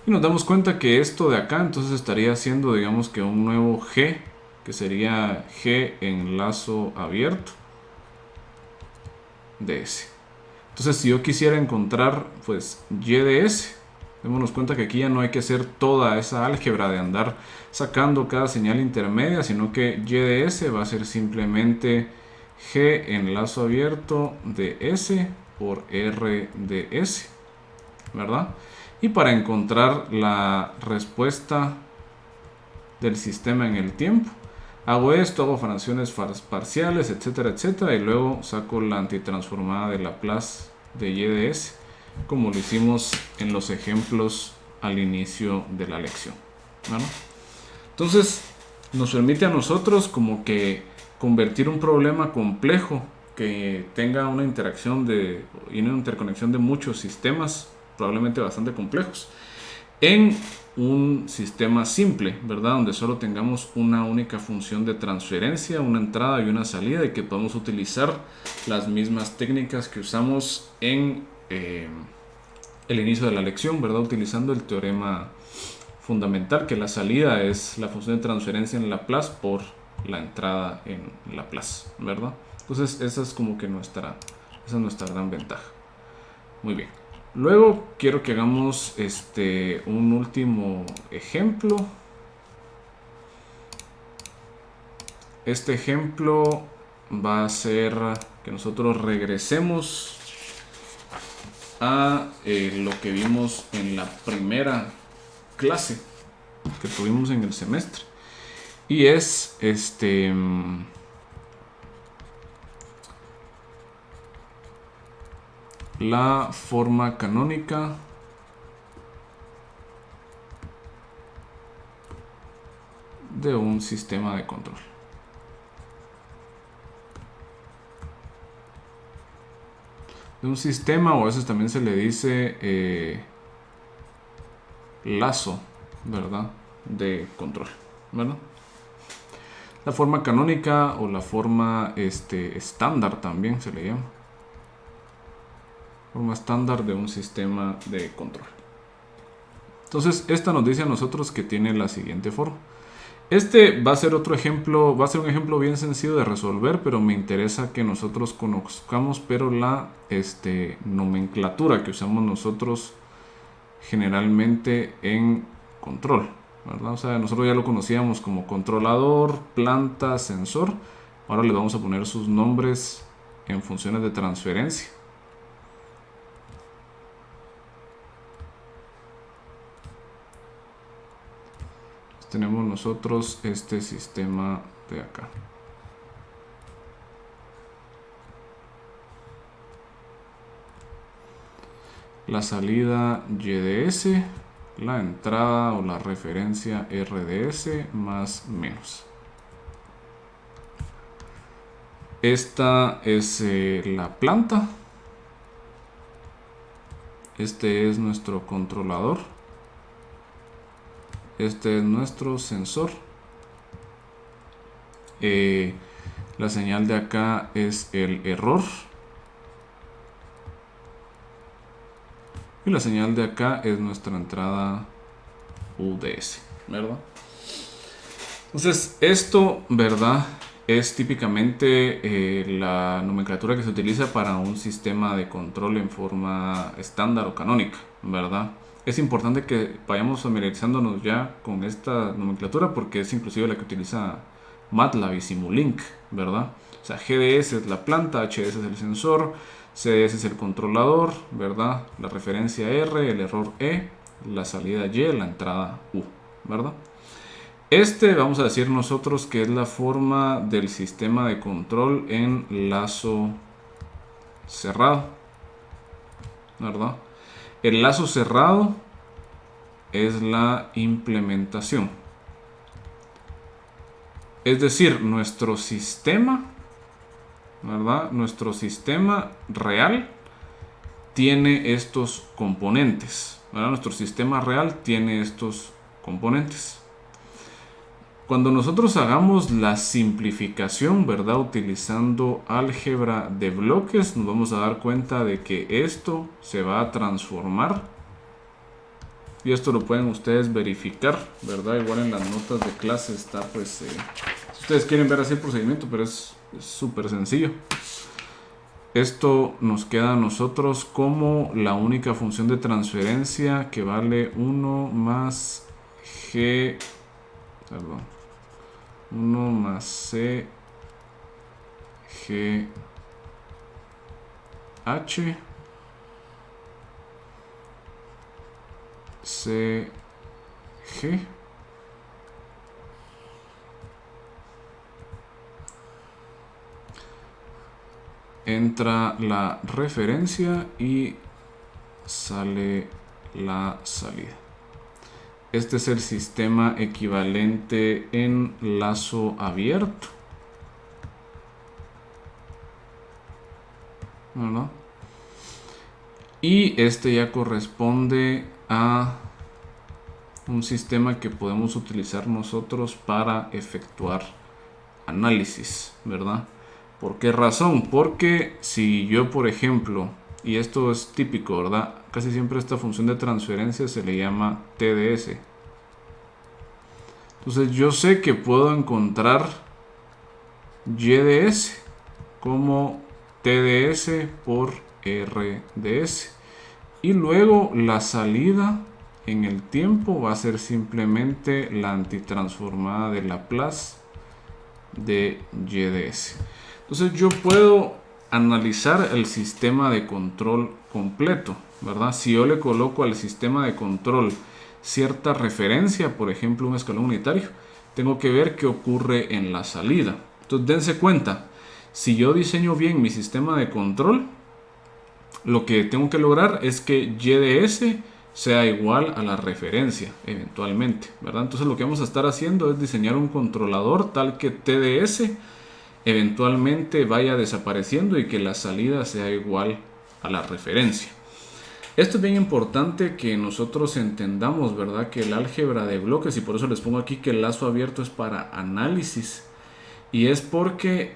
Y nos damos cuenta que esto de acá entonces estaría haciendo, digamos, que un nuevo g, que sería g en lazo abierto de s. Entonces si yo quisiera encontrar pues y de s, démonos cuenta que aquí ya no hay que hacer toda esa álgebra de andar sacando cada señal intermedia, sino que y de s va a ser simplemente g en lazo abierto de s por r de s, ¿verdad? Y para encontrar la respuesta del sistema en el tiempo, hago esto, hago fracciones parciales, etcétera, etcétera, y luego saco la antitransformada de Laplace de y de s, como lo hicimos en los ejemplos al inicio de la lección, ¿verdad? Entonces, nos permite a nosotros como que convertir un problema complejo que tenga una interacción y una interconexión de muchos sistemas probablemente bastante complejos en un sistema simple, ¿verdad? Donde solo tengamos una única función de transferencia, una entrada y una salida, y que podamos utilizar las mismas técnicas que usamos en el inicio de la lección, ¿verdad? Utilizando el teorema fundamental, que la salida es la función de transferencia en Laplace por la entrada en Laplace, ¿verdad? Entonces esa es como que esa es nuestra gran ventaja. Muy bien. Luego quiero que hagamos un último ejemplo. Este ejemplo va a ser que nosotros regresemos a lo que vimos en la primera clase que tuvimos en el semestre. y es la forma canónica de un sistema de control. De un sistema, o a veces también se le dice lazo, ¿verdad? De control, ¿verdad? La forma canónica o la forma estándar también se le llama. Forma estándar de un sistema de control. Entonces, esta nos dice a nosotros que tiene la siguiente forma. Este va a ser otro ejemplo, va a ser un ejemplo bien sencillo de resolver, pero me interesa que nosotros conozcamos, pero la nomenclatura que usamos nosotros generalmente en control, ¿verdad? O sea, nosotros ya lo conocíamos como controlador, planta, sensor. Ahora le vamos a poner sus nombres en funciones de transferencia. Tenemos nosotros este sistema de acá. La salida YDS, la entrada o la referencia RDS más menos. Esta es la planta. Este es nuestro controlador. Este es nuestro sensor. La señal de acá es el error. Y la señal de acá es nuestra entrada UDS, ¿verdad? Entonces, esto, ¿verdad? Es típicamente la nomenclatura que se utiliza para un sistema de control en forma estándar o canónica, ¿verdad? Es importante que vayamos familiarizándonos ya con esta nomenclatura porque es inclusive la que utiliza MATLAB y Simulink, ¿verdad? O sea, GDS es la planta, HS es el sensor, CDS es el controlador, ¿verdad? La referencia R, el error E, la salida Y, la entrada U, ¿verdad? Vamos a decir nosotros que es la forma del sistema de control en lazo cerrado, ¿verdad? El lazo cerrado es la implementación. Es decir, nuestro sistema, ¿verdad? Nuestro sistema real tiene estos componentes, ¿verdad? Nuestro sistema real tiene estos componentes. Cuando nosotros hagamos la simplificación, ¿verdad? Utilizando álgebra de bloques, nos vamos a dar cuenta de que esto se va a transformar. Y esto lo pueden ustedes verificar, ¿verdad? Igual en las notas de clase está, pues, si ustedes quieren ver así el procedimiento, pero es súper sencillo. Esto nos queda a nosotros como la única función de transferencia que vale 1 más G, perdón, 1 más C G H C G entra la referencia y sale la salida. Este es el sistema equivalente en lazo abierto, ¿verdad? Y este ya corresponde a un sistema que podemos utilizar nosotros para efectuar análisis, ¿verdad? ¿Por qué razón? Porque si yo, por ejemplo, y esto es típico, ¿verdad? Casi siempre esta función de transferencia se le llama TDS. Entonces yo sé que puedo encontrar YDS como TDS por RDS. Y luego la salida en el tiempo va a ser simplemente la antitransformada de Laplace de YDS. Entonces yo puedo analizar el sistema de control completo, ¿verdad? Si yo le coloco al sistema de control cierta referencia, por ejemplo un escalón unitario, tengo que ver qué ocurre en la salida. Entonces dense cuenta, si yo diseño bien mi sistema de control, lo que tengo que lograr es que y de s sea igual a la referencia eventualmente, ¿verdad? Entonces lo que vamos a estar haciendo es diseñar un controlador tal que t de s eventualmente vaya desapareciendo y que la salida sea igual a la referencia. Esto es bien importante que nosotros entendamos, ¿verdad? Que el álgebra de bloques, y por eso les pongo aquí que el lazo abierto es para análisis, y es porque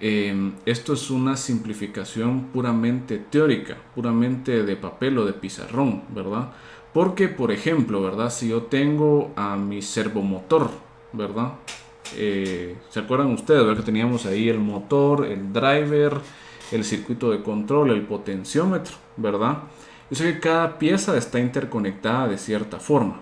esto es una simplificación puramente teórica, puramente de papel o de pizarrón, ¿verdad? Porque, por ejemplo, ¿verdad? Si yo tengo a mi servomotor, ¿verdad? ¿Se acuerdan ustedes, ¿verdad? Que teníamos ahí el motor, el driver, el circuito de control, el potenciómetro, ¿verdad? Yo sé que cada pieza está interconectada de cierta forma.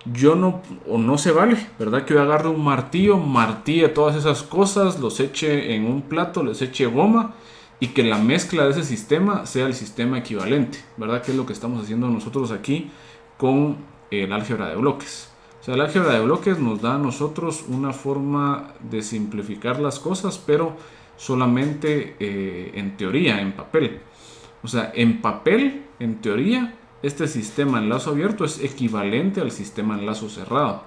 Yo no, o no se vale, ¿verdad? Que yo agarre un martillo, martille todas esas cosas, los eche en un plato, les eche goma y que la mezcla de ese sistema sea el sistema equivalente, ¿verdad? Que es lo que estamos haciendo nosotros aquí con el álgebra de bloques. O sea, el álgebra de bloques nos da a nosotros una forma de simplificar las cosas, pero solamente en teoría, en papel. O sea, en papel, en teoría, este sistema en lazo abierto es equivalente al sistema en lazo cerrado.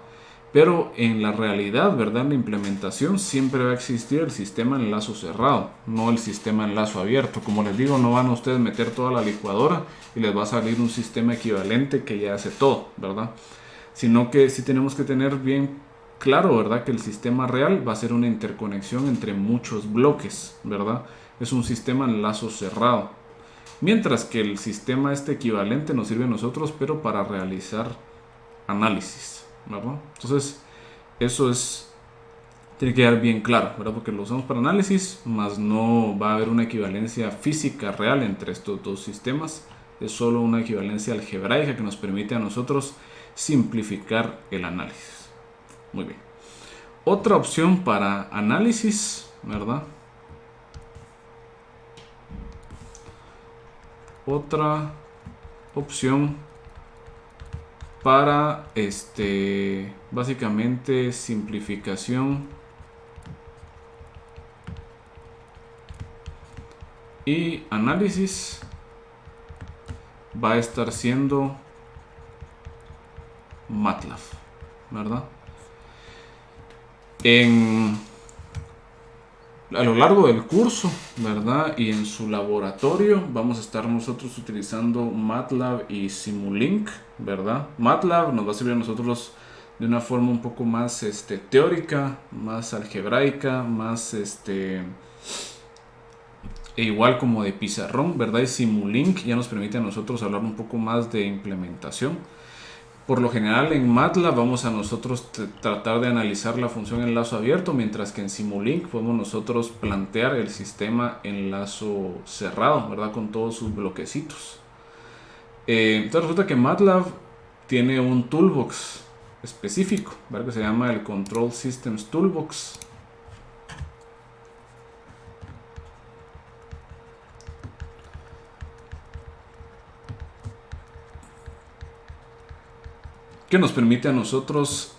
Pero en la realidad, ¿verdad? En la implementación siempre va a existir el sistema en lazo cerrado, no el sistema en lazo abierto. Como les digo, no van a ustedes meter toda la licuadora y les va a salir un sistema equivalente que ya hace todo, ¿verdad? Sino que sí tenemos que tener bien claro, ¿verdad? Que el sistema real va a ser una interconexión entre muchos bloques, ¿verdad? Es un sistema en lazo cerrado. Mientras que el sistema equivalente nos sirve a nosotros, pero para realizar análisis, ¿verdad? Entonces, eso tiene que quedar bien claro, ¿verdad? Porque lo usamos para análisis, más no va a haber una equivalencia física real entre estos dos sistemas. Es solo una equivalencia algebraica que nos permite a nosotros simplificar el análisis. Muy bien. Otra opción para análisis, ¿verdad? Otra opción para básicamente simplificación y análisis va a estar siendo MATLAB, ¿verdad? A lo largo del curso, ¿verdad? Y en su laboratorio vamos a estar nosotros utilizando MATLAB y Simulink, ¿verdad? MATLAB nos va a servir a nosotros de una forma un poco más teórica, más algebraica, más e igual como de pizarrón, ¿verdad? Y Simulink ya nos permite a nosotros hablar un poco más de implementación. Por lo general en MATLAB vamos a nosotros tratar de analizar la función en lazo abierto, mientras que en Simulink podemos nosotros plantear el sistema en lazo cerrado, ¿verdad? Con todos sus bloquecitos. Entonces resulta que MATLAB tiene un toolbox específico, ¿verdad? Que se llama el Control Systems Toolbox. Que nos permite a nosotros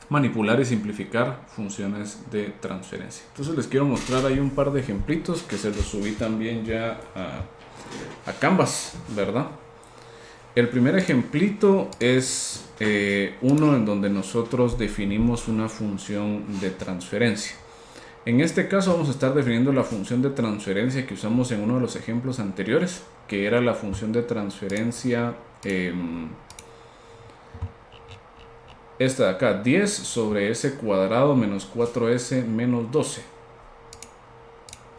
manipular y simplificar funciones de transferencia. Entonces les quiero mostrar ahí un par de ejemplitos que se los subí también ya a Canvas, ¿verdad? El primer ejemplito es uno en donde nosotros definimos una función de transferencia. En este caso vamos a estar definiendo la función de transferencia que usamos en uno de los ejemplos anteriores, que era la función de transferencia esta de acá, 10 sobre s cuadrado menos 4s menos 12.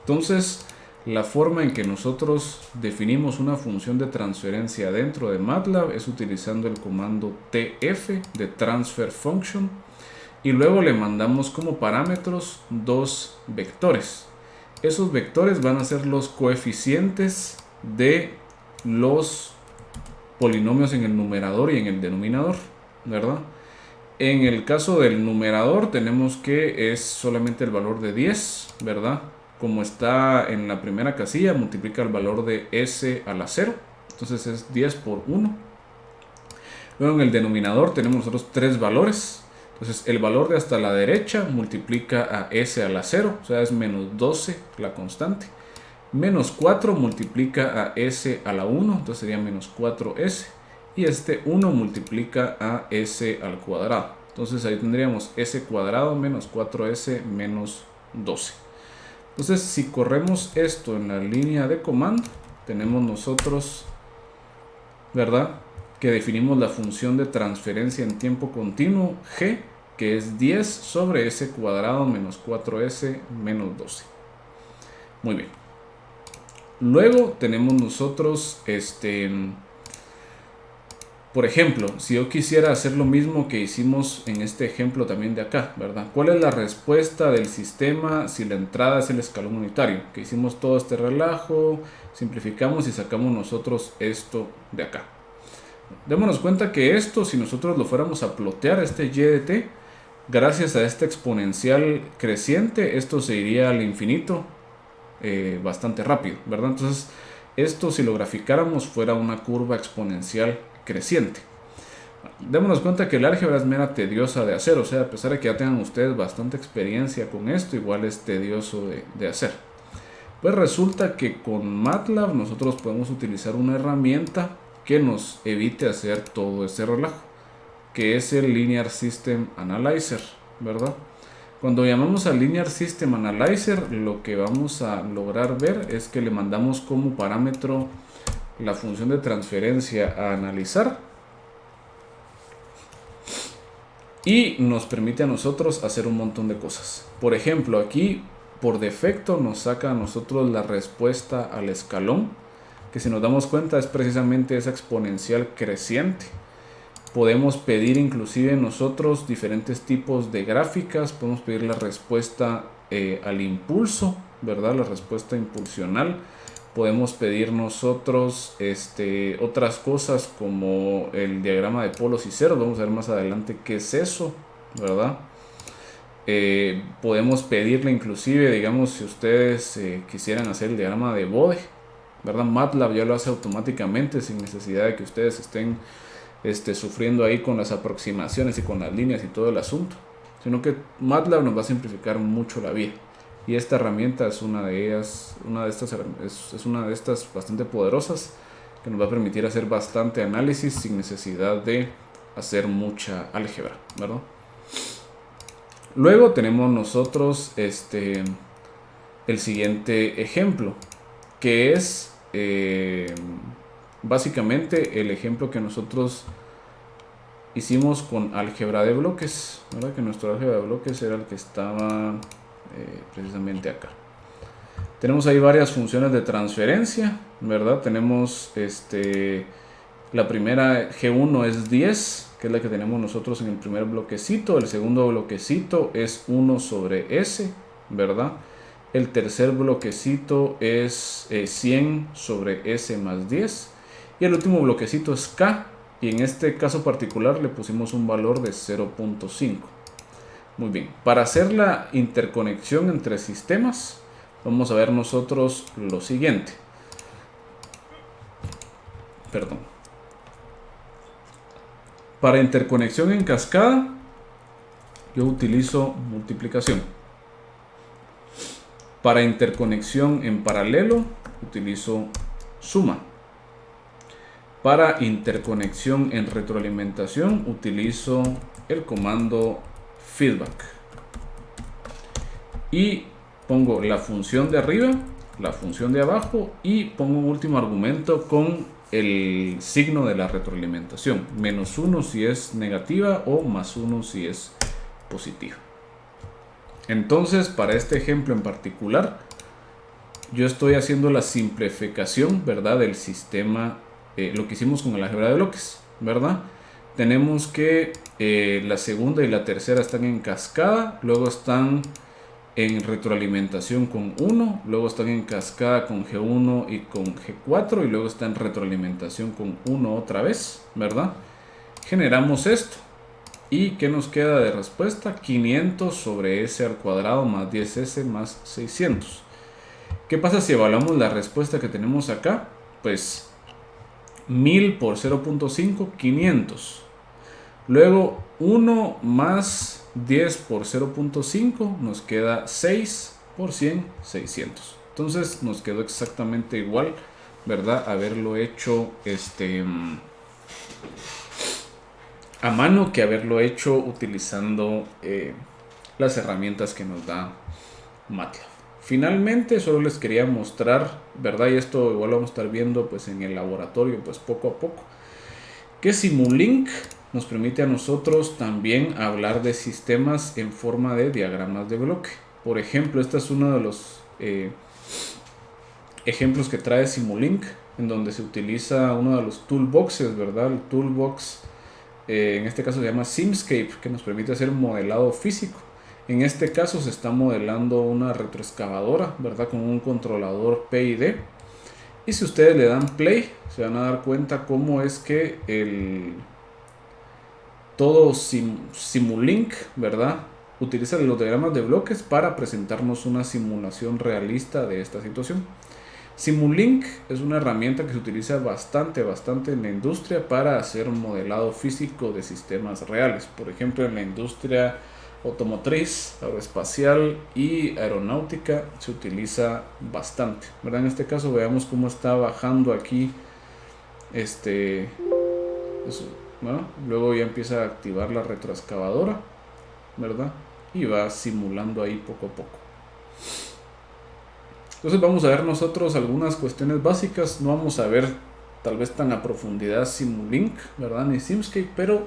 Entonces, la forma en que nosotros definimos una función de transferencia dentro de MATLAB es utilizando el comando tf de transfer function y luego le mandamos como parámetros dos vectores. Esos vectores van a ser los coeficientes de los polinomios en el numerador y en el denominador, ¿verdad? En el caso del numerador tenemos que es solamente el valor de 10, ¿verdad? Como está en la primera casilla, multiplica el valor de s a la 0. Entonces es 10 por 1. Luego en el denominador tenemos nosotros tres valores. Entonces el valor de hasta la derecha multiplica a s a la 0, o sea es menos 12 la constante. Menos 4 multiplica a s a la 1, entonces sería menos 4s. Y este 1 multiplica a s al cuadrado. Entonces ahí tendríamos s cuadrado menos 4s menos 12. Entonces si corremos esto en la línea de comando, tenemos nosotros, ¿verdad?, que definimos la función de transferencia en tiempo continuo g, que es 10 sobre s cuadrado menos 4s menos 12. Muy bien. Luego tenemos nosotros, por ejemplo, si yo quisiera hacer lo mismo que hicimos en este ejemplo también de acá, ¿verdad? ¿Cuál es la respuesta del sistema si la entrada es el escalón unitario? Que hicimos todo este relajo, simplificamos y sacamos nosotros esto de acá. Démonos cuenta que esto, si nosotros lo fuéramos a plotear, este y de t, gracias a esta exponencial creciente, esto se iría al infinito bastante rápido, ¿verdad? Entonces, esto si lo graficáramos fuera una curva exponencial creciente. Démonos cuenta que el álgebra es mera tediosa de hacer, o sea, a pesar de que ya tengan ustedes bastante experiencia con esto, igual es tedioso de hacer. Pues resulta que con MATLAB nosotros podemos utilizar una herramienta que nos evite hacer todo ese relajo, que es el Linear System Analyzer, ¿verdad? Cuando llamamos al Linear System Analyzer, lo que vamos a lograr ver es que le mandamos como parámetro la función de transferencia a analizar y nos permite a nosotros hacer un montón de cosas. Por ejemplo, aquí por defecto nos saca a nosotros la respuesta al escalón, que si nos damos cuenta es precisamente esa exponencial creciente. Podemos pedir inclusive nosotros diferentes tipos de gráficas, podemos pedir la respuesta al impulso, ¿verdad? La respuesta impulsional. Podemos pedir nosotros otras cosas como el diagrama de polos y ceros, vamos a ver más adelante qué es eso, ¿verdad? Podemos pedirle inclusive, digamos, si ustedes quisieran hacer el diagrama de Bode, ¿verdad? MATLAB ya lo hace automáticamente sin necesidad de que ustedes estén sufriendo ahí con las aproximaciones y con las líneas y todo el asunto, sino que MATLAB nos va a simplificar mucho la vida. Y esta herramienta es una de ellas, es una de estas bastante poderosas que nos va a permitir hacer bastante análisis sin necesidad de hacer mucha álgebra, ¿verdad? Luego tenemos nosotros el siguiente ejemplo, que es básicamente el ejemplo que nosotros hicimos con álgebra de bloques, ¿verdad? Que nuestro álgebra de bloques era el que estaba precisamente acá. Tenemos ahí varias funciones de transferencia, ¿verdad? Tenemos la primera, G1 es 10, que es la que tenemos nosotros en el primer bloquecito. El segundo bloquecito es 1 sobre S, ¿verdad? El tercer bloquecito es 100 sobre S más 10. Y el último bloquecito es K. Y en este caso particular le pusimos un valor de 0.5. Muy bien. Para hacer la interconexión entre sistemas, vamos a ver nosotros lo siguiente. Perdón. Para interconexión en cascada, yo utilizo multiplicación. Para interconexión en paralelo, utilizo suma. Para interconexión en retroalimentación, utilizo el comando feedback. Y pongo la función de arriba, la función de abajo y pongo un último argumento con el signo de la retroalimentación. Menos 1 si es negativa o más 1 si es positiva. Entonces, para este ejemplo en particular, yo estoy haciendo la simplificación, ¿verdad?, del sistema, lo que hicimos con el álgebra de bloques, ¿verdad? Tenemos que la segunda y la tercera están en cascada, luego están en retroalimentación con 1, luego están en cascada con G1 y con G4 y luego está en retroalimentación con 1 otra vez, ¿verdad? Generamos esto. ¿Y qué nos queda de respuesta? 500 sobre S al cuadrado más 10S más 600. ¿Qué pasa si evaluamos la respuesta que tenemos acá? Pues 1000 por 0.5, 500. Luego 1 más 10 por 0.5 nos queda 6 por 100, 600. Entonces nos quedó exactamente igual, ¿verdad? Haberlo hecho a mano que haberlo hecho utilizando las herramientas que nos da MATLAB. Finalmente solo les quería mostrar, ¿verdad? Y esto igual lo vamos a estar viendo pues en el laboratorio pues poco a poco, que Simulink nos permite a nosotros también hablar de sistemas en forma de diagramas de bloque. Por ejemplo, este es uno de los ejemplos que trae Simulink, en donde se utiliza uno de los toolboxes, ¿verdad? El toolbox, en este caso se llama Simscape, que nos permite hacer un modelado físico. En este caso se está modelando una retroexcavadora, ¿verdad? Con un controlador PID. Y si ustedes le dan play, se van a dar cuenta cómo es que todo Simulink, ¿verdad? Utiliza los diagramas de bloques para presentarnos una simulación realista de esta situación. Simulink es una herramienta que se utiliza bastante en la industria para hacer un modelado físico de sistemas reales. Por ejemplo, en la industria automotriz, aeroespacial y aeronáutica se utiliza bastante, ¿verdad? En este caso veamos cómo está bajando aquí eso, ¿no? Luego ya empieza a activar la retroexcavadora, ¿verdad? Y va simulando ahí poco a poco. Entonces vamos a ver nosotros algunas cuestiones básicas. No vamos a ver tal vez tan a profundidad Simulink, ¿verdad? Ni Simscape, pero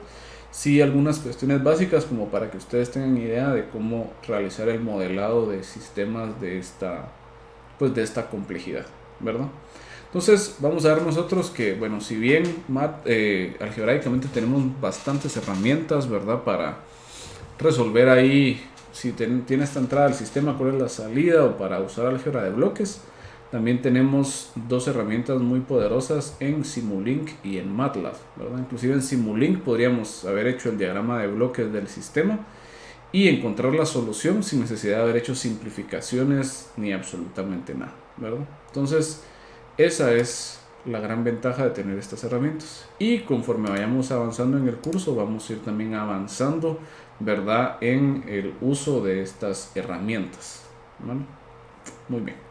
sí algunas cuestiones básicas como para que ustedes tengan idea de cómo realizar el modelado de sistemas de esta complejidad, ¿verdad? Entonces vamos a ver nosotros que, bueno, si bien algebraicamente tenemos bastantes herramientas, ¿verdad? Para resolver ahí, si tiene esta entrada al sistema, cuál es la salida, o para usar álgebra de bloques. También tenemos dos herramientas muy poderosas en Simulink y en MATLAB, ¿verdad? Inclusive en Simulink podríamos haber hecho el diagrama de bloques del sistema y encontrar la solución sin necesidad de haber hecho simplificaciones ni absolutamente nada, ¿verdad? Entonces, esa es la gran ventaja de tener estas herramientas. Y conforme vayamos avanzando en el curso, vamos a ir también avanzando, ¿verdad?, en el uso de estas herramientas, ¿vale? Muy bien.